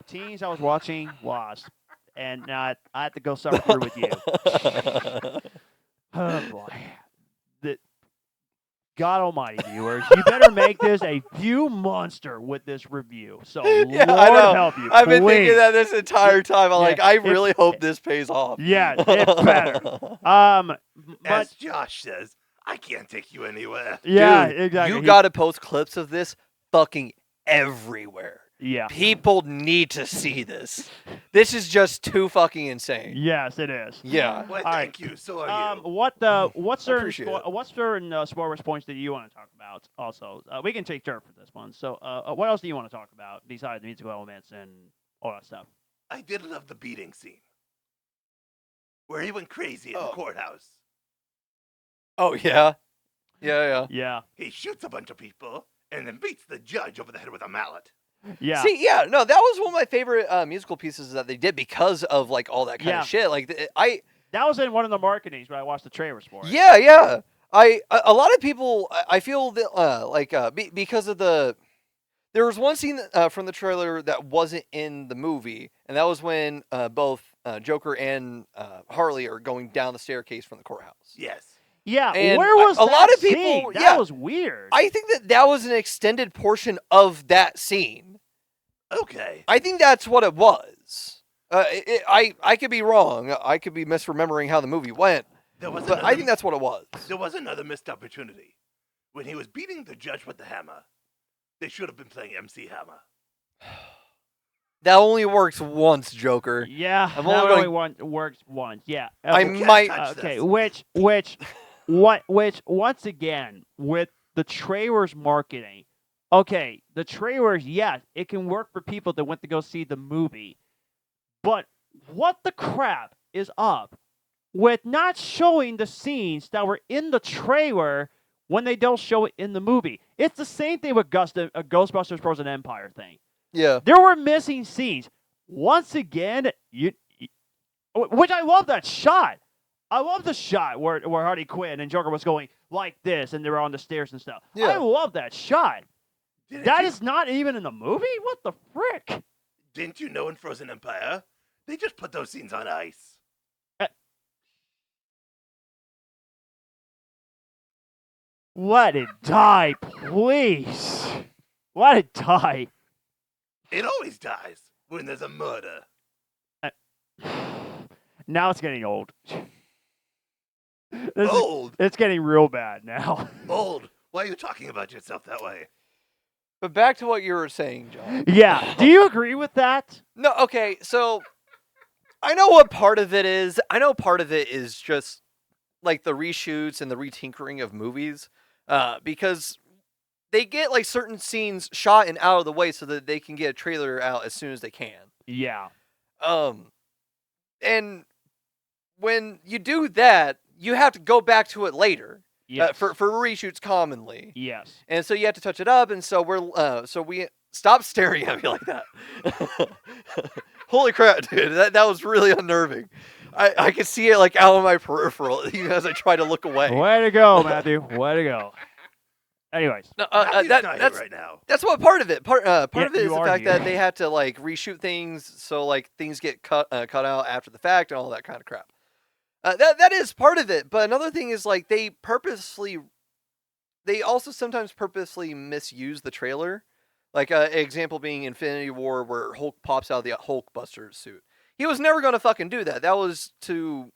teams I was watching lost, and now I had to go suffer through with you. Oh boy, God Almighty, viewers, you better make this a view monster with this review. So Yeah, Lord I know. help you. I've been please. thinking that this entire time. I'm Yeah, like, I really hope this pays off. Yeah, it better. But As Josh says, I can't take you anywhere. yeah, Dude, exactly. you got to post clips of this fucking everywhere. Yeah. People need to see this. This is just too fucking insane. Yes, it is. Yeah. Well, All thank you. So are you. What certain appreciate it. what certain spoilers points do you want to talk about? Also, we can take turn for this one. So, what else do you want to talk about besides the musical elements and all that stuff? I did love the beating scene. Where he went crazy in the courthouse. Oh, yeah? Yeah. Yeah. He shoots a bunch of people and then beats the judge over the head with a mallet. Yeah. See, yeah, no, that was one of my favorite musical pieces that they did because of, like, all that kind Yeah. of shit. Like, That was in one of the marketings when I watched the trailers for it. Yeah. A lot of people, I feel that, because of there was one scene from the trailer that wasn't in the movie, and that was when both Joker and Harley are going down the staircase from the courthouse. Yes. Yeah. And Where was a that lot of scene? people- That yeah. was weird. I think that was an extended portion of that scene. Okay. I think that's what it was. I could be wrong. I could be misremembering how the movie went, There was but I think that's what it was. There was another missed opportunity. When he was beating the judge with the hammer, they should have been playing MC Hammer. That only works once, Joker. Yeah. I'm that only only works once. Yeah. I can't might. touch Okay, this. which once again with the trailers marketing. Okay, the trailers, yes, it can work for people that went to go see the movie. But what the crap is up with not showing the scenes that were in the trailer when they don't show it in the movie? It's the same thing with Ghostbusters Frozen Empire thing. Yeah. There were missing scenes. Once again, which I love that shot. I love the shot where Harley Quinn and Joker was going like this, and they were on the stairs and stuff. Yeah. I love that shot. Didn't That you, is not even in the movie? What the frick? Didn't you know in Frozen Empire, they just put those scenes on ice? Let it die, please. Let it die. It always dies when there's a murder. Now it's getting old. This is- Old. it's getting real bad now. Old. Why are you talking about yourself that way? But back to what you were saying, John. Yeah. Do you agree with that? No, okay, so I know what part of it is. I know part of it is just like the reshoots and the retinkering of movies, because they get like certain scenes shot and out of the way so that they can get a trailer out as soon as they can. Yeah. And when you do that, you have to go back to it later. Yes. For reshoots commonly. Yes. And so you have to touch it up, and so we stop staring at me like that. Holy crap, dude! That was really unnerving. I could see it like out of my peripheral even as I try to look away. Way to go, Matthew. Way to go. Anyways. No, Matthew's not here that's right now. that's what part of it. Part of Yeah, it is you the are fact here. that they have to like reshoot things, so like things get cut out after the fact and all that kind of crap. That is part of it, but another thing is like they also sometimes purposely misuse the trailer. Like an example being Infinity War, where Hulk pops out of the Hulkbuster suit. He was never going to fucking do that. That was to.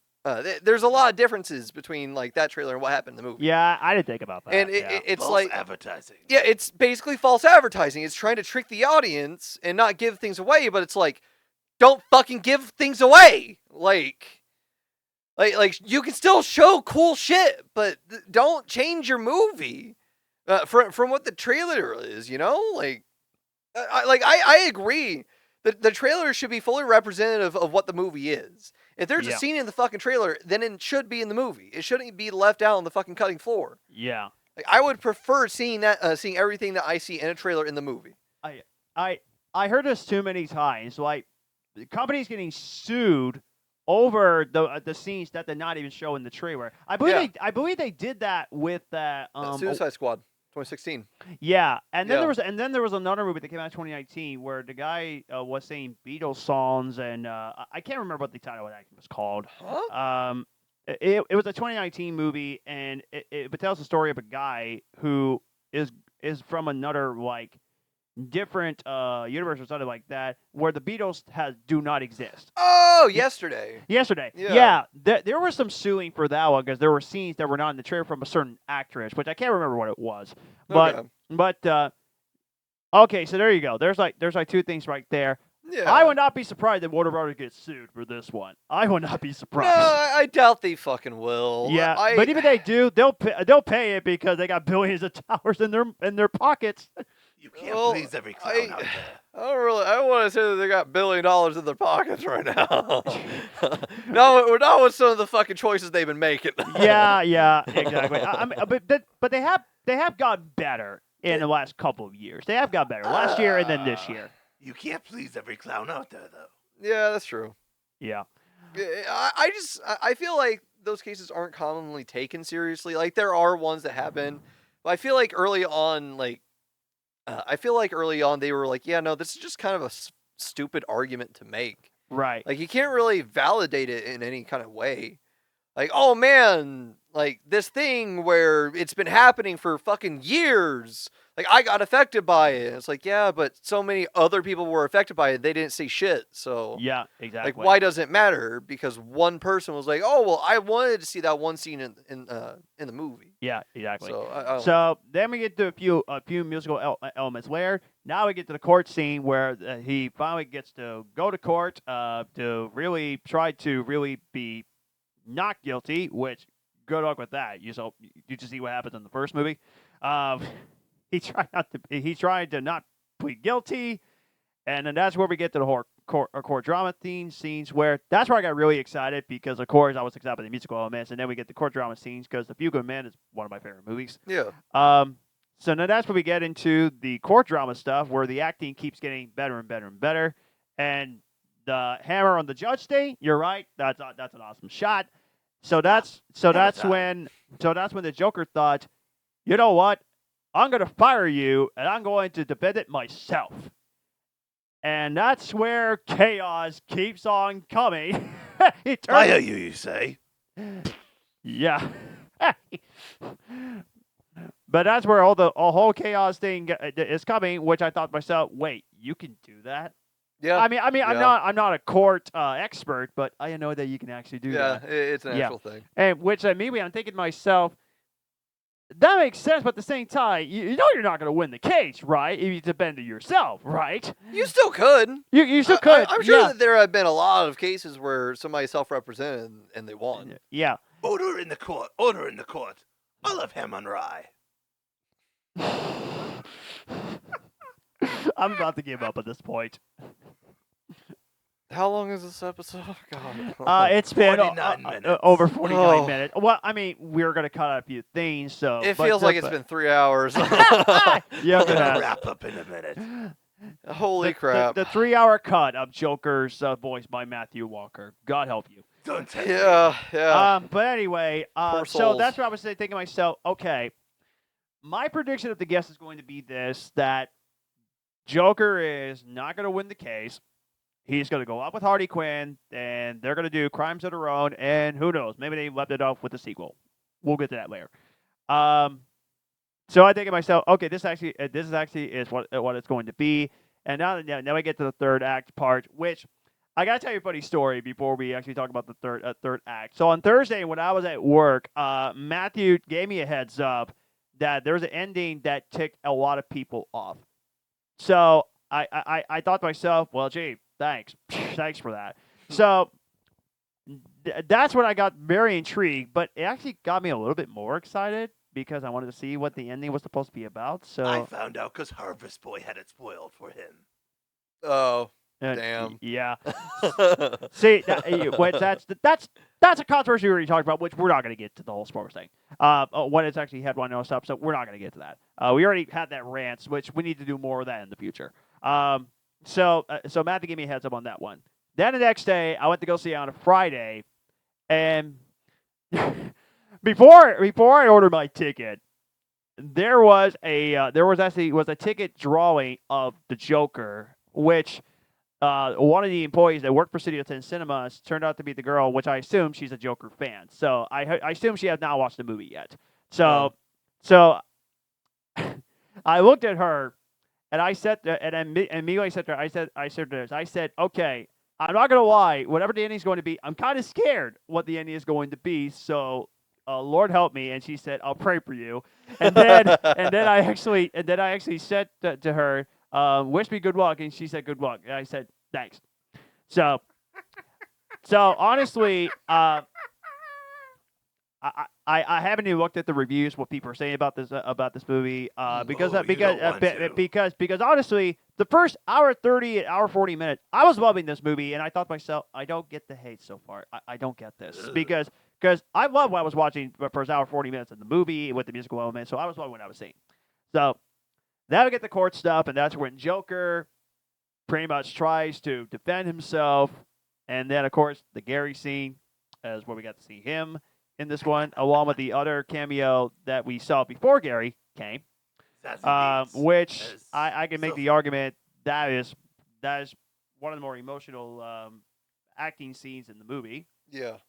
There's a lot of differences between like that trailer and what happened in the movie. Yeah, I didn't think about that. And yeah. it's False like advertising. yeah, it's basically false advertising. It's trying to trick the audience and not give things away, but it's like, don't fucking give things away. Like you can still show cool shit, but don't change your movie from what the trailer is. You know, I agree that the trailer should be fully representative of what the movie is. If there's Yeah. a scene in the fucking trailer, then it should be in the movie. It shouldn't be left out on the fucking cutting floor. Yeah. Like, I would prefer seeing everything that I see in a trailer in the movie. I heard this too many times. Like, the company's getting sued over the scenes that they're not even showing in the trailer. I believe they did that with that Suicide Squad, 2016. yeah, and then Yeah. there was another movie that came out in 2019 where the guy was saying Beatles songs, and I can't remember what the title of that was called. Huh? it was a 2019 movie, and it tells the story of a guy who is from another like different universe or something like that, where the Beatles do not exist. Oh, yesterday. Yesterday, Yeah. there was some suing for that one because there were scenes that were not in the trailer from a certain actress, which I can't remember what it was. Okay. But okay, so there you go. There's like two things right there. Yeah. I would not be surprised if Warner Brothers gets sued for this one. I would not be No, surprised. I doubt they fucking will. Yeah, but even if they do, they'll pay it because they got billions of dollars in their pockets. You can't Well, please every clown out there. I don't want to say that they got $1 billion in their pockets right now. No, not with some of the fucking choices they've been making. Yeah, exactly. I mean, but they have gotten better in the last couple of years. They have got better last year and then this year. You can't please every clown out there, though. Yeah, that's true. Yeah. I feel like those cases aren't commonly taken seriously. Like there are ones that have been, but I feel like early on, they were like, yeah, no, this is just kind of a stupid argument to make. Right. Like you can't really validate it in any kind of way. Like, oh man, like this thing where it's been happening for fucking years. Like I got affected by it. It's like, yeah, but so many other people were affected by it. They didn't say shit. So yeah, exactly. like, why does it matter? Because one person was like, oh well, I wanted to see that one scene in the movie. Yeah, exactly. So, so then we get to a few musical elements later. Now we get to the court scene where he finally gets to go to court to really try to really be not guilty. Which good luck with that. You just see what happens in the first movie. He tried to not plead guilty, and then that's where we get to the court drama scenes where that's where I got really excited because of course I was excited about the musical elements, and then we get the court drama scenes because The Few Good Men is one of my favorite movies. Yeah. So now that's where we get into the court drama stuff where the acting keeps getting better and better and better, and the hammer on the judge thing. You're right. That's an awesome shot. So that's when the Joker thought, you know what? I'm going to fire you, and I'm going to defend it myself. And that's where chaos keeps on coming. Fire you say? Yeah. But that's where a whole chaos thing is coming, which I thought to myself, wait, you can do that? Yeah. I mean, I'm not a court expert, but I know that you can actually do that. Yeah, it's an actual thing. And which immediately I'm thinking to myself, that makes sense, but at the same time, you know you're not going to win the case, right? If you defend it yourself, right? You still could. You still could. I'm sure that there have been a lot of cases where somebody self-represented and they won. Yeah. Order in the court. Order in the court. I'll have ham on rye. I'm about to give up at this point. How long is this episode? God. It's been 49 minutes. over 49 minutes. Well, I mean, we're going to cut out a few things, so... It feels like it's been 3 hours. Yeah, We're gonna wrap up in a minute. Holy crap. The 3-hour cut of Joker's voiced by Matthew Walker. God help you. Don't tell me. Yeah. But anyway, Poor so souls. that's what I was thinking to myself, okay, my prediction of the guest is going to be this, that Joker is not going to win the case. He's going to go up with Harley Quinn, and they're going to do crimes of their own, and who knows? Maybe they left it off with a sequel. We'll get to that later. So I think to myself, okay, this is what it's going to be. And now I get to the third act part, which I got to tell you a funny story before we actually talk about the third act. So on Thursday, when I was at work, Matthew gave me a heads up that there's an ending that ticked a lot of people off. So I thought to myself, well, gee, thanks for that. So that's when I got very intrigued, but it actually got me a little bit more excited because I wanted to see what the ending was supposed to be about. So I found out because Harvest Boy had it spoiled for him. Oh, damn. Yeah. See, that's a controversy we already talked about, which we're not going to get to the whole spoilers thing. When it's actually headline and stuff, so we're not going to get to that. We already had that rant, which we need to do more of that in the future. So Matthew gave me a heads up on that one. Then the next day, I went to go see it on a Friday, and before I ordered my ticket, there was a ticket drawing of the Joker, which one of the employees that worked for Studio 10 Cinemas turned out to be the girl, which I assume she's a Joker fan. So I assume she has not watched the movie yet. So I looked at her and I said, and immediately said to her, I said, okay, I'm not gonna lie, whatever the ending's going to be, I'm kind of scared what the ending is going to be. So, Lord help me. And she said, I'll pray for you. And then I actually said to her, wish me good luck. And she said, good luck. And I said, thanks. So honestly, I haven't even looked at the reviews, what people are saying about this movie, because honestly, the first hour 30 and hour 40 minutes, I was loving this movie, and I thought to myself, I don't get the hate so far. I don't get this because I love what I was watching the first hour 40 minutes of the movie with the musical element, so I was loving what I was seeing. So then we get the court stuff, and that's when Joker pretty much tries to defend himself, and then of course the Gary scene is where we got to see him in this one, along with the other cameo that we saw before Gary came, which I can make the argument that is one of the more emotional acting scenes in the movie. Yeah.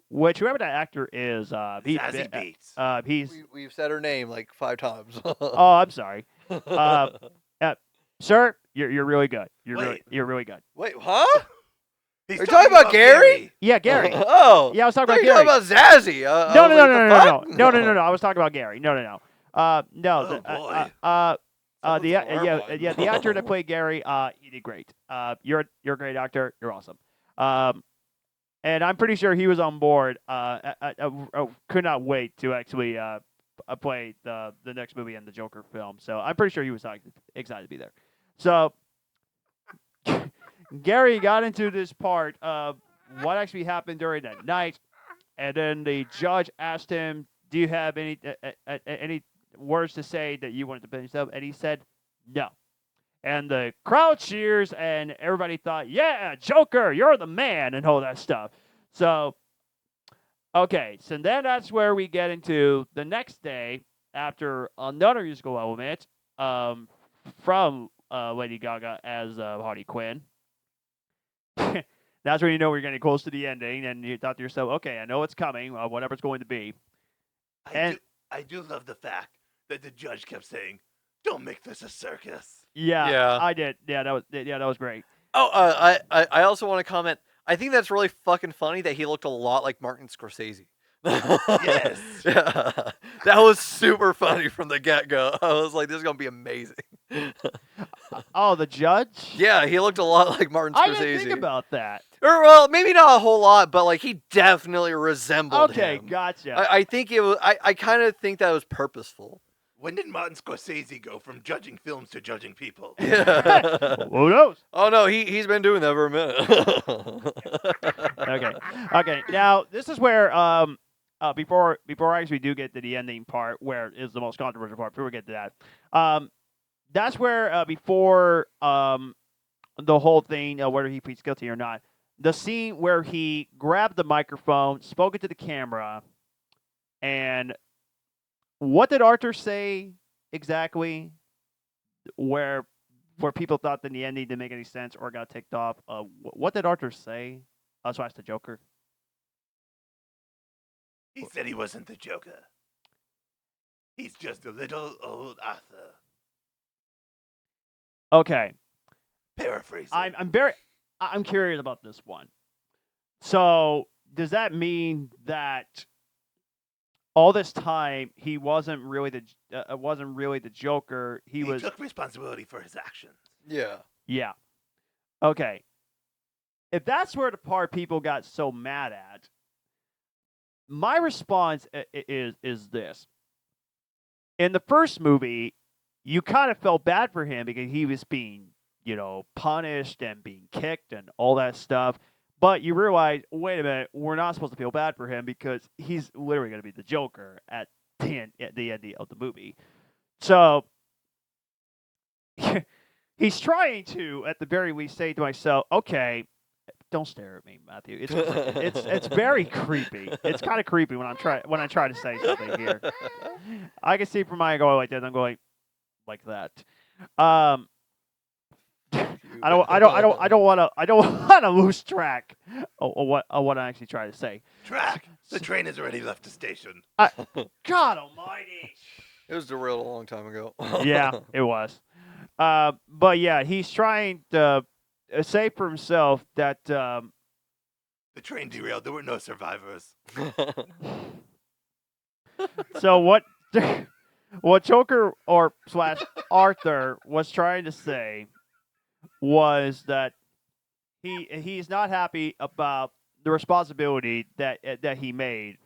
Which whoever that actor is, Zazie Beetz. We've said her name like 5 times. Oh, I'm sorry, sir, you're really good. You're really good. Wait, huh? He's Are you talking about Gary? Yeah, Gary. Oh. Yeah, I was talking about You're Gary. talking about Zazie. No. I was talking about Gary. No. Oh, boy. The actor that played Gary, he did great. You're a great actor. You're awesome. And I'm pretty sure he was on board. I could not wait to actually play the next movie in the Joker film. So I'm pretty sure he was excited to be there. So Gary got into this part of what actually happened during that night, and then the judge asked him, "Do you have any words to say that you wanted to finish up?" And he said, "No." And the crowd cheers, and everybody thought, "Yeah, Joker, you're the man," and all that stuff. So, okay, so then that's where we get into the next day after another musical element from Lady Gaga as Harley Quinn. That's when you know we're getting close to the ending, and you thought to yourself, okay, I know it's coming, whatever it's going to be. I do love the fact that the judge kept saying, "Don't make this a circus." Yeah. I did. Yeah, that was great. Oh, I also want to comment. I think that's really fucking funny that he looked a lot like Martin Scorsese. Yes. Yeah. That was super funny from the get-go. I was like, this is going to be amazing. Oh, the judge? Yeah, he looked a lot like Martin Scorsese. I didn't think about that. Or, well, maybe not a whole lot, but like he definitely resembled him. Okay, gotcha. I think it was. I kind of think that was purposeful. When did Martin Scorsese go from judging films to judging people? Who knows? Oh no, he's been doing that for a minute. Okay. Now this is where before I actually do get to the ending part, where is the most controversial part. Before we get to that, that's where before the whole thing, whether he pleads guilty or not, the scene where he grabbed the microphone, spoke it to the camera, and what did Arthur say exactly? Where people thought that the ending didn't make any sense or got ticked off. What did Arthur say? So I asked the Joker. He said he wasn't the Joker. He's just a little old Arthur. Okay. Paraphrasing. I'm curious about this one. So does that mean that all this time he wasn't really the Joker? He took responsibility for his actions. Yeah. Yeah. Okay. If that's where the part people got so mad at, my response is this. In the first movie, you kind of felt bad for him because he was being, punished and being kicked and all that stuff. But you realize, wait a minute, we're not supposed to feel bad for him because he's literally going to be the Joker at the end of the movie. So he's trying to, at the very least, say to myself, okay, don't stare at me, Matthew. It's very creepy. It's kind of creepy when I try to say something here. I can see from my going like this. I'm going like that. I don't want to lose track of what I'm actually trying to say. Track. The train has already left the station. God Almighty. It was derailed a long time ago. Yeah, it was. But yeah, he's trying to say for himself that The train derailed. There were no survivors. so what Joker or / Arthur was trying to say was that he's not happy about the responsibility that he made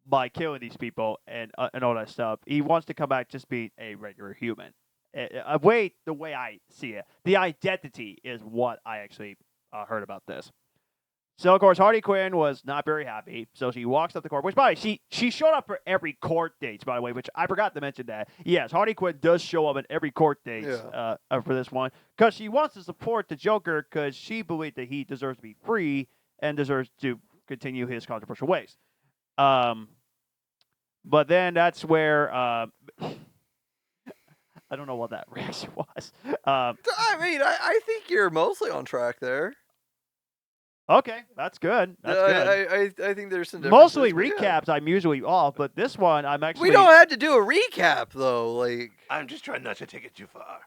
by killing these people and all that stuff. He wants to come back just being a regular human. The way I see it, the identity is what I actually heard about this. So, of course, Harley Quinn was not very happy. So she walks up the court, which, by the way, she showed up for every court date, by the way, which I forgot to mention that. Yes, Harley Quinn does show up at every court date for this one because she wants to support the Joker because she believed that he deserves to be free and deserves to continue his controversial ways. But then that's where I don't know what that reaction was. I mean, I think you're mostly on track there. Okay, that's good. That's good. I think there's some Mostly differences, recaps I'm usually off, but this one I'm actually... We don't have to do a recap, though. Like, I'm just trying not to take it too far.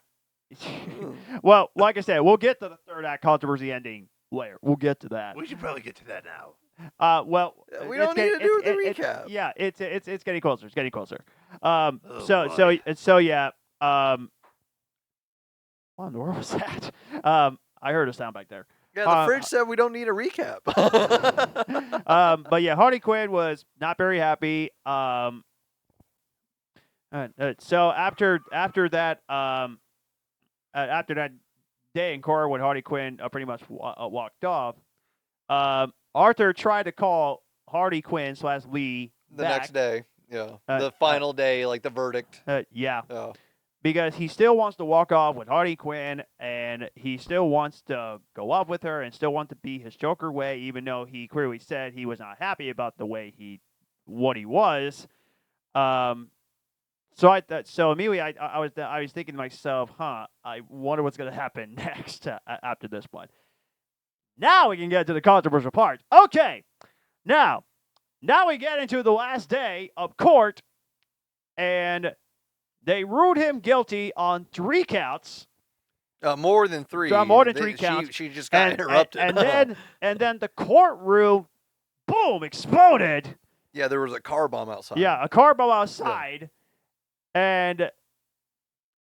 Well, like I said, we'll get to the third act controversy ending later. We'll get to that. We should probably get to that now. Well, we don't need to do the recap. Yeah, it's getting closer. It's getting closer. boy. So yeah. What in the world was that? I heard a sound back there. Yeah, the fridge said we don't need a recap. But yeah, Harley Quinn was not very happy. So after that day in court when Harley Quinn pretty much walked off, Arthur tried to call Harley Quinn / Lee The back. next day, yeah. The final day, like the verdict. Yeah. Oh. Because he still wants to walk off with Harley Quinn, and he still wants to go up with her and still want to be his Joker way, even though he clearly said he was not happy about the way he was. So immediately I was thinking to myself, I wonder what's going to happen next after this one. Now we can get to the controversial part. Okay, now we get into the last day of court, and they ruled him guilty on 3 counts. More than 3. More than 3 counts. She just got interrupted. And then the courtroom, boom, exploded. Yeah, there was a car bomb outside. Yeah, a car bomb outside, and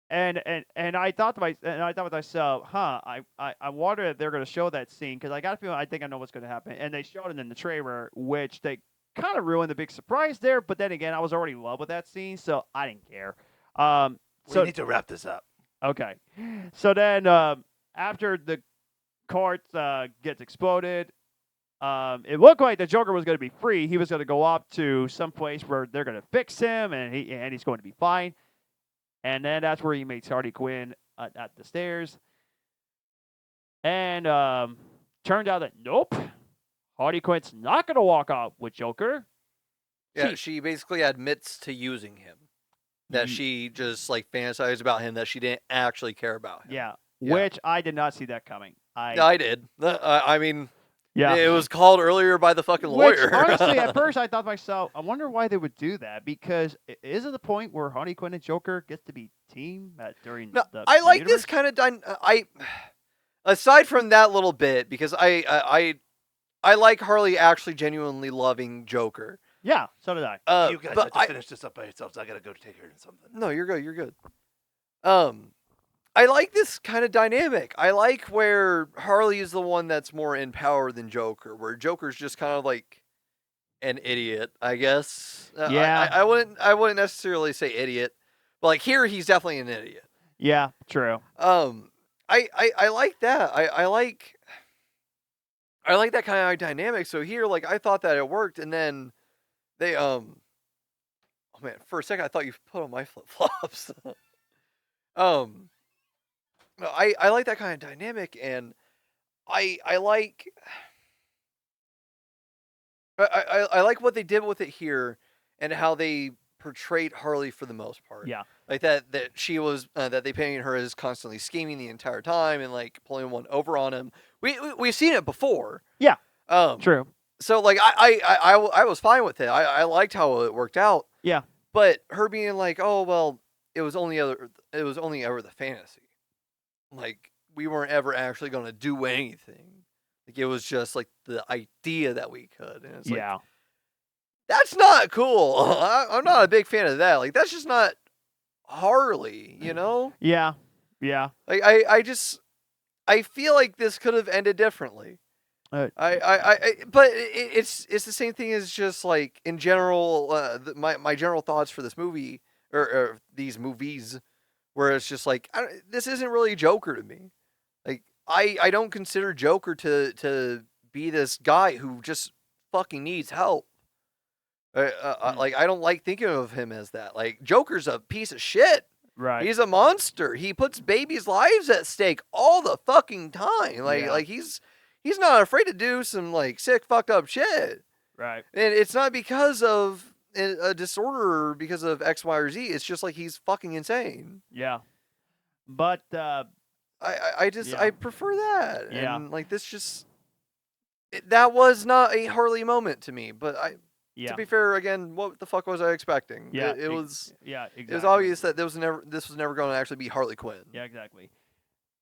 I thought to myself, I wonder if they're going to show that scene because I got a feeling I think I know what's going to happen, and they showed it in the trailer, which they kind of ruined the big surprise there. But then again, I was already in love with that scene, so I didn't care. We need to wrap this up. Okay. So then after the court gets exploded, it looked like the Joker was going to be free. He was going to go up to some place where they're going to fix him, and he's going to be fine. And then that's where he meets Harley Quinn at the stairs. And turned out that, nope, Harley Quinn's not going to walk off with Joker. Yeah, she basically admits to using him. That she just like fantasized about him, that she didn't actually care about him. Yeah, which I did not see that coming. I did. I mean, yeah, it was called earlier by the fucking lawyer. Which, honestly, at first I thought to myself, I wonder why they would do that, because isn't the point where Harley Quinn and Joker gets to be team during the I like universe? this kind of aside from that little bit, because I like Harley actually genuinely loving Joker. Yeah, so did I. You guys have to finish this up by yourselves. I gotta go take care of something. No, you're good. You're good. I like this kind of dynamic. I like where Harley is the one that's more in power than Joker, where Joker's just kind of like an idiot, I guess. Yeah. I wouldn't necessarily say idiot, but like here he's definitely an idiot. Yeah, true. I like that. I like that kind of dynamic. So here, like, I thought that it worked, and then they oh man, for a second I thought you put on my flip flops. No, I like that kind of dynamic, and I like what they did with it here, and how they portrayed Harley for the most part. Yeah. Like that she was that they painted her as constantly scheming the entire time and like pulling one over on him. We've seen it before. Yeah. Um. True. So like I was fine with it. I liked how it worked out. Yeah. But her being like, oh well, it was only ever the fantasy. Like we weren't ever actually going to do anything. Like it was just like the idea that we could. And it's like, Yeah. that's not cool. I'm not a big fan of that. Like that's just not Harley, you know? Yeah. Yeah. Like I feel like this could have ended differently. But it's the same thing as just like in general, my general thoughts for this movie or these movies, where it's just like this isn't really Joker to me. Like I don't consider Joker to be this guy who just fucking needs help. Like I don't like thinking of him as that. Like Joker's a piece of shit. Right. He's a monster. He puts babies' lives at stake all the fucking time. Like he's not afraid to do some like sick, fucked up shit. Right. And it's not because of a disorder or because of X, Y, or Z. It's just like he's fucking insane. Yeah. But I prefer that. Yeah. And like this just that was not a Harley moment to me. But to be fair, again, what the fuck was I expecting? Yeah. It was. Yeah. Exactly. It was obvious that this was never going to actually be Harley Quinn. Yeah. Exactly.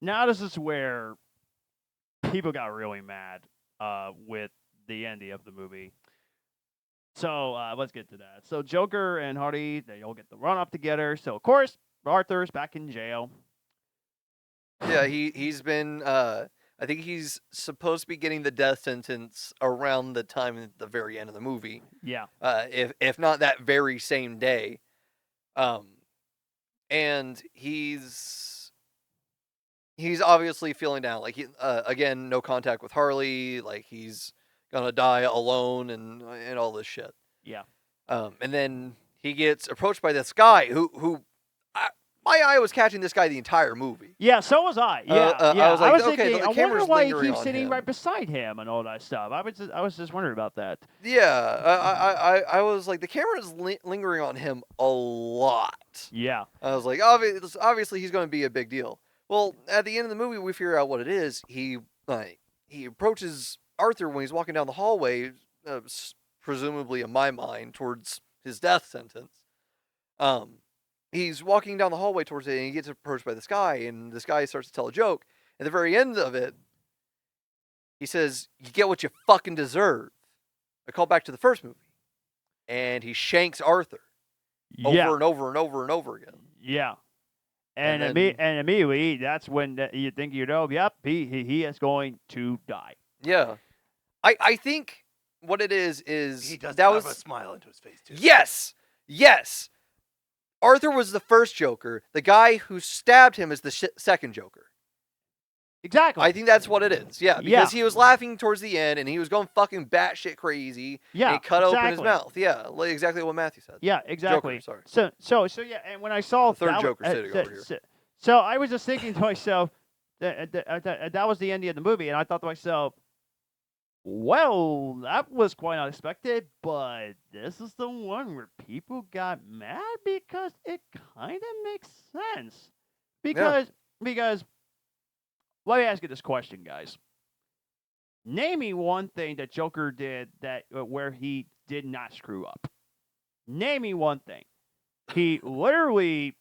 Now this is where people got really mad with the ending of the movie. So let's get to that. So Joker and Hardy, they all get the run up together. So of course Arthur's back in jail. Yeah, he's been. I think he's supposed to be getting the death sentence around the time at the very end of the movie. Yeah. If not that very same day. And he's obviously feeling down. Like again, no contact with Harley. Like he's gonna die alone and all this shit. Yeah. And then he gets approached by this guy who my eye was catching this guy the entire movie. Yeah, so was I. Yeah, I was like, I was okay, thinking, the I wonder camera's why he lingering keeps on sitting him. right beside him and all that stuff. I was just wondering about that. Yeah, I was like, the camera's lingering on him a lot. Yeah. I was like, obviously he's going to be a big deal. Well, at the end of the movie, we figure out what it is. He approaches Arthur when he's walking down the hallway, presumably in my mind, towards his death sentence. He's walking down the hallway towards it, and he gets approached by this guy, and this guy starts to tell a joke. At the very end of it, he says, "You get what you fucking deserve." I call back to the first movie, and he shanks Arthur over and over and over and over again. Yeah. And immediately, that's when you think, yep, he is going to die. Yeah. I think what it is he does have a smile into his face, too. Yes. Arthur was the first Joker. The guy who stabbed him is the second Joker. Exactly. I think that's what it is. Yeah, because he was laughing towards the end, and he was going fucking batshit crazy. Yeah, and he cut open his mouth. Yeah, like exactly what Matthew said. Yeah, exactly. Joker, sorry. So yeah, and when I saw the third Joker sitting over here. So I was just thinking to myself that was the ending of the movie, and I thought to myself, well, that was quite unexpected, but this is the one where people got mad because it kind of makes sense. Because let me ask you this question, guys. Name me one thing that Joker did that where he did not screw up. Name me one thing. He literally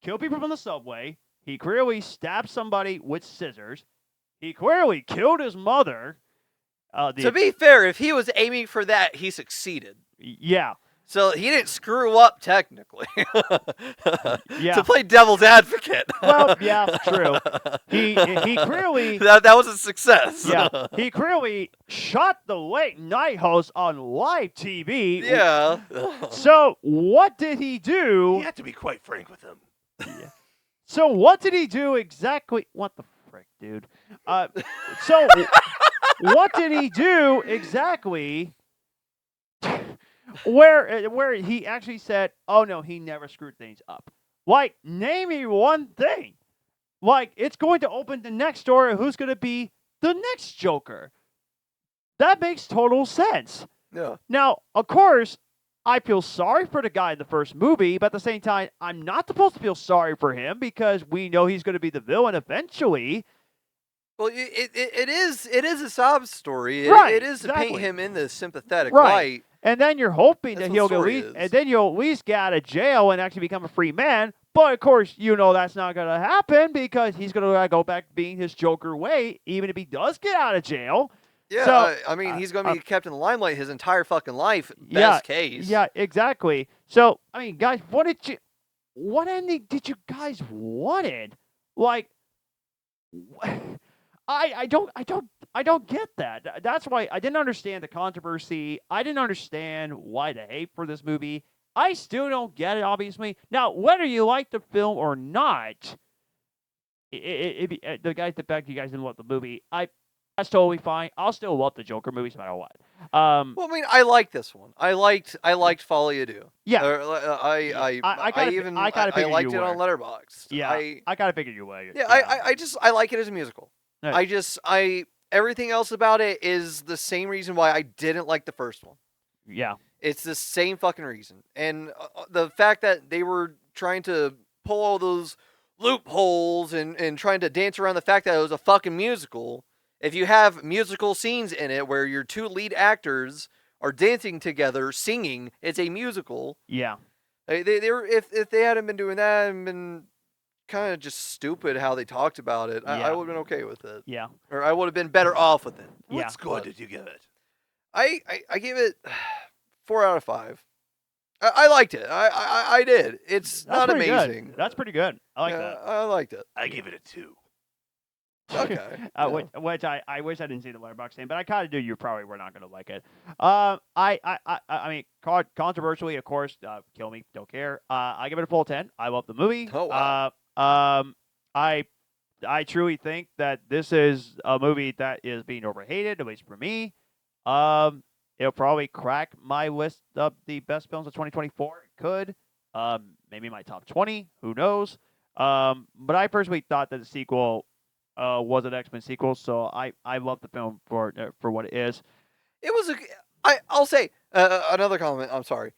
killed people from the subway. He clearly stabbed somebody with scissors. He clearly killed his mother. To be fair, if he was aiming for that, he succeeded. Yeah. So he didn't screw up technically. Yeah. To play devil's advocate. Well, yeah, true. He clearly that was a success. Yeah. He clearly shot the late night host on live TV. Yeah. So what did he do? You have to be quite frank with him. Yeah. So what did he do exactly? What the frick, dude? So what did he do exactly? Where he actually said, "Oh no, he never screwed things up." Like, name me one thing. Like, it's going to open the next door, and who's going to be the next Joker? That makes total sense. Yeah. Now, of course, I feel sorry for the guy in the first movie, but at the same time, I'm not supposed to feel sorry for him because we know he's going to be the villain eventually. Well, it is a sob story. Right, It is to paint exactly. him in the sympathetic Right. light. And then you're hoping That's that what he'll the at story least, is. and then you'll at least get out of jail and actually become a free man. But of course, you know that's not going to happen because he's going to go back being his Joker way, even if he does get out of jail. Yeah, So, I mean, he's going to be kept in the limelight his entire fucking life. Yeah, Best case. Yeah, exactly. So, I mean, guys, what ending did you guys wanted? Like, I don't get that. That's why I didn't understand the controversy. I didn't understand why the hate for this movie. I still don't get it, obviously. Now, whether you like the film or not, the fact you guys didn't love the movie, that's totally fine. I'll still love the Joker movies no matter what. Well, I mean, I like this one. I liked Folie, Deux. Yeah. I liked it on Letterboxd. Yeah, I kind of figured you would. Yeah, I like it as a musical. Nice. Everything else about it is the same reason why I didn't like the first one. Yeah. It's the same fucking reason. And the fact that they were trying to pull all those loopholes and trying to dance around the fact that it was a fucking musical. If you have musical scenes in it where your two lead actors are dancing together, singing, it's a musical. Yeah. They were if they hadn't been doing that and been kind of just stupid how they talked about it, I would have been okay with it. Yeah. Or I would have been better off with it. What score did you give it? I gave it 4 out of 5. I liked it. I did. It's That's not pretty amazing. Good. That's pretty good. I like that. I liked it. I gave it a 2. Okay. Which I wish I didn't see the Letterboxd thing, but I kind of knew you probably were not going to like it. I mean, controversially, of course, kill me, don't care. I give it a full 10. I love the movie. Oh wow. I truly think that this is a movie that is being overhated, at least for me. It'll probably crack my list of the best films of 2024. It could. Maybe my top 20. Who knows? But I personally thought that the sequel was an X-Men sequel, so I love the film for what it is. It was I'll say another comment. I'm sorry.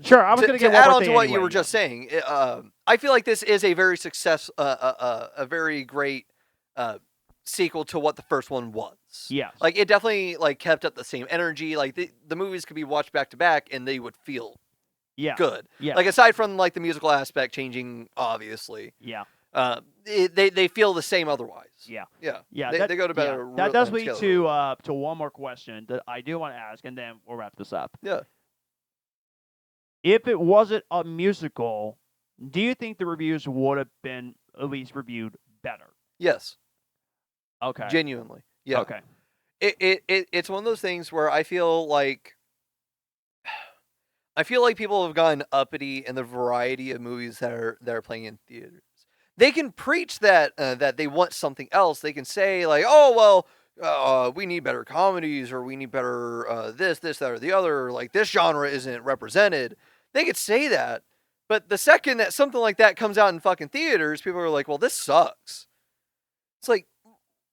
Sure, I was going to get add on to what you were just saying. I feel like this is a very a very great sequel to what the first one was. Yes. Like it definitely kept up the same energy. Like the movies could be watched back to back and they would feel good. Yeah. Like aside from the musical aspect changing, obviously. Yeah. They feel the same otherwise. Yeah. Yeah. Yeah. They go to better. That does lead to one more question that I do want to ask, and then we'll wrap this up. Yeah. If it wasn't a musical, do you think the reviews would have been at least reviewed better? Yes. Okay. Genuinely. Yeah. Okay. It's one of those things where I feel like people have gotten uppity in the variety of movies that are playing in theaters. They can preach that that they want something else. They can say oh well, we need better comedies, or we need better this, that, or the other. Like this genre isn't represented. They could say that, but the second that something like that comes out in fucking theaters, people are like, well, this sucks. It's like,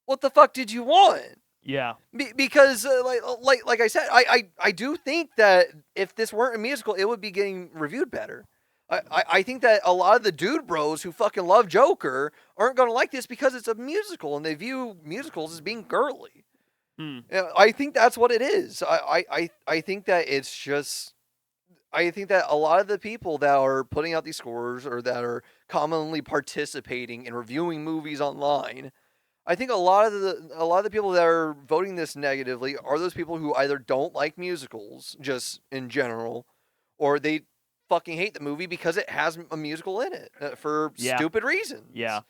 what the fuck did you want? Yeah. Because like I said, I do think that if this weren't a musical, it would be getting reviewed better. I think that a lot of the dude bros who fucking love Joker aren't going to like this because it's a musical and they view musicals as being girly. I think that's what it is. I think that it's just... I think that a lot of the people that are putting out these scores or that are commonly participating in reviewing movies online, I think a lot of the people that are voting this negatively are those people who either don't like musicals just in general, or they fucking hate the movie because it has a musical in it for stupid reasons. Yeah.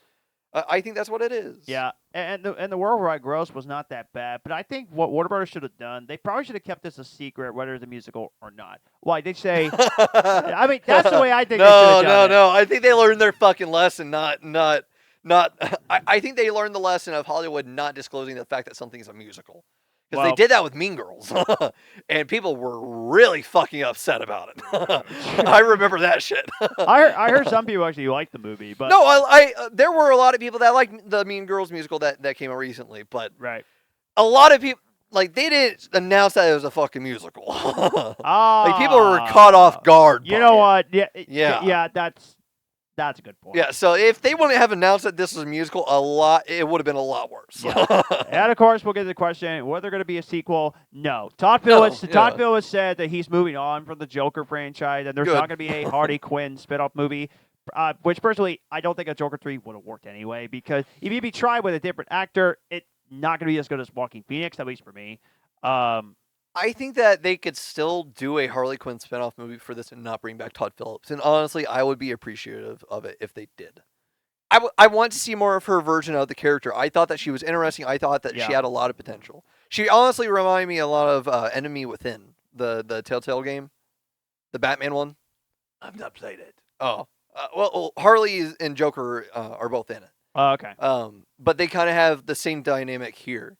I think that's what it is. Yeah, and the worldwide gross was not that bad, but I think what Warner Brothers should have done, they probably should have kept this a secret, whether it's a musical or not. Why they say? I mean, that's the way I think. No. I think they learned their fucking lesson. Not. I think they learned the lesson of Hollywood not disclosing the fact that something is a musical. Because they did that with Mean Girls, and people were really fucking upset about it. I remember that shit. I heard some people actually liked the movie, but no, there were a lot of people that liked the Mean Girls musical that came out recently, but right, a lot of people like they didn't announce that it was a fucking musical. Ah, Like people were caught off guard. You by know it. what? Yeah, Yeah. That's a good point. Yeah, so if they wouldn't have announced that this was a musical, it would have been a lot worse. And of course, we'll get to the question: whether going to be a sequel? No. Todd No, Phillips said that he's moving on from the Joker franchise, and there's Good. not going to be a Harley Quinn spinoff movie. Which personally, I don't think a Joker 3 would have worked anyway, because if you tried with a different actor, it's not going to be as good as Joaquin Phoenix, at least for me. I think that they could still do a Harley Quinn spinoff movie for this and not bring back Todd Phillips. And honestly, I would be appreciative of it if they did. I want to see more of her version of the character. I thought that she was interesting. I thought that she had a lot of potential. She honestly reminded me a lot of Enemy Within, the Telltale game, the Batman one. I've not played it. Oh, well, Harley and Joker are both in it. Okay. But they kind of have the same dynamic here.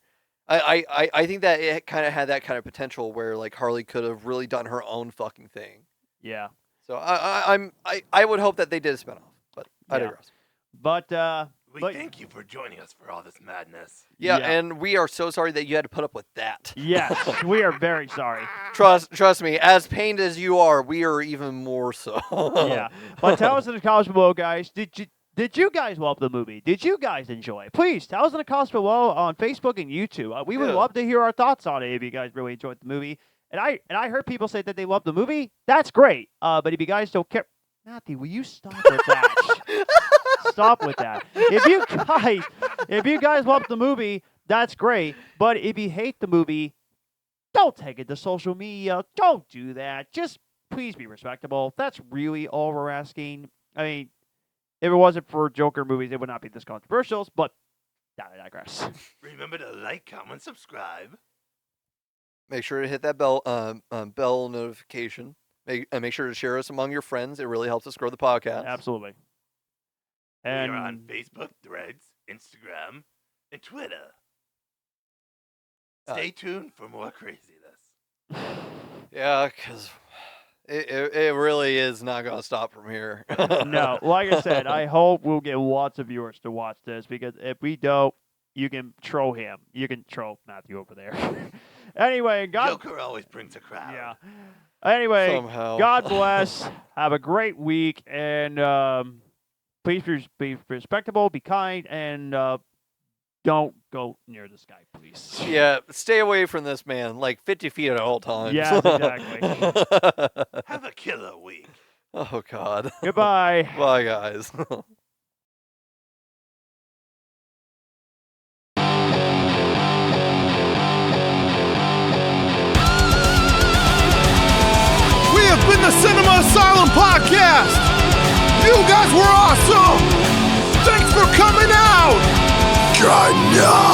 I think that it kind of had that kind of potential where like Harley could have really done her own fucking thing. Yeah. So I would hope that they did a spinoff, but I digress. But We thank you for joining us for all this madness. Yeah, Yeah. and we are so sorry that you had to put up with that. yes, we are very sorry. Trust me, as pained as you are, we are even more so. Yeah. But tell us in the comments below, guys. Did you guys love the movie? Did you guys enjoy it? Please tell us in the comments below on Facebook and YouTube. We would love to hear our thoughts on it if you guys really enjoyed the movie. And I heard people say that they loved the movie. That's great. But if you guys don't care, Matthew, will you stop with that? Stop with that. If you guys love the movie, that's great. But if you hate the movie, don't take it to social media. Don't do that. Just please be respectable. That's really all we're asking. I mean, if it wasn't for Joker movies, it would not be this controversial, but I digress. Remember to like, comment, subscribe. Make sure to hit that bell notification. Make sure to share us among your friends. It really helps us grow the podcast. Absolutely. We And are on Facebook, Threads, Instagram, and Twitter. Stay tuned for more craziness. Yeah, because it really is not going to stop from here. no, like I said, I hope we'll get lots of viewers to watch this, because if we don't, you can troll him. You can troll Matthew over there. Anyway, Joker always brings a crowd. Yeah. Anyway, Somehow. God bless. Have a great week, and please be respectable, be kind, and don't go near this guy, please. Yeah, stay away from this man, like 50 feet at all times. Yes, exactly. Have a killer week. Oh, God. Goodbye. Bye, guys. We have been the Cinema Asylum Podcast. You guys were awesome. Thanks for coming out. Good night.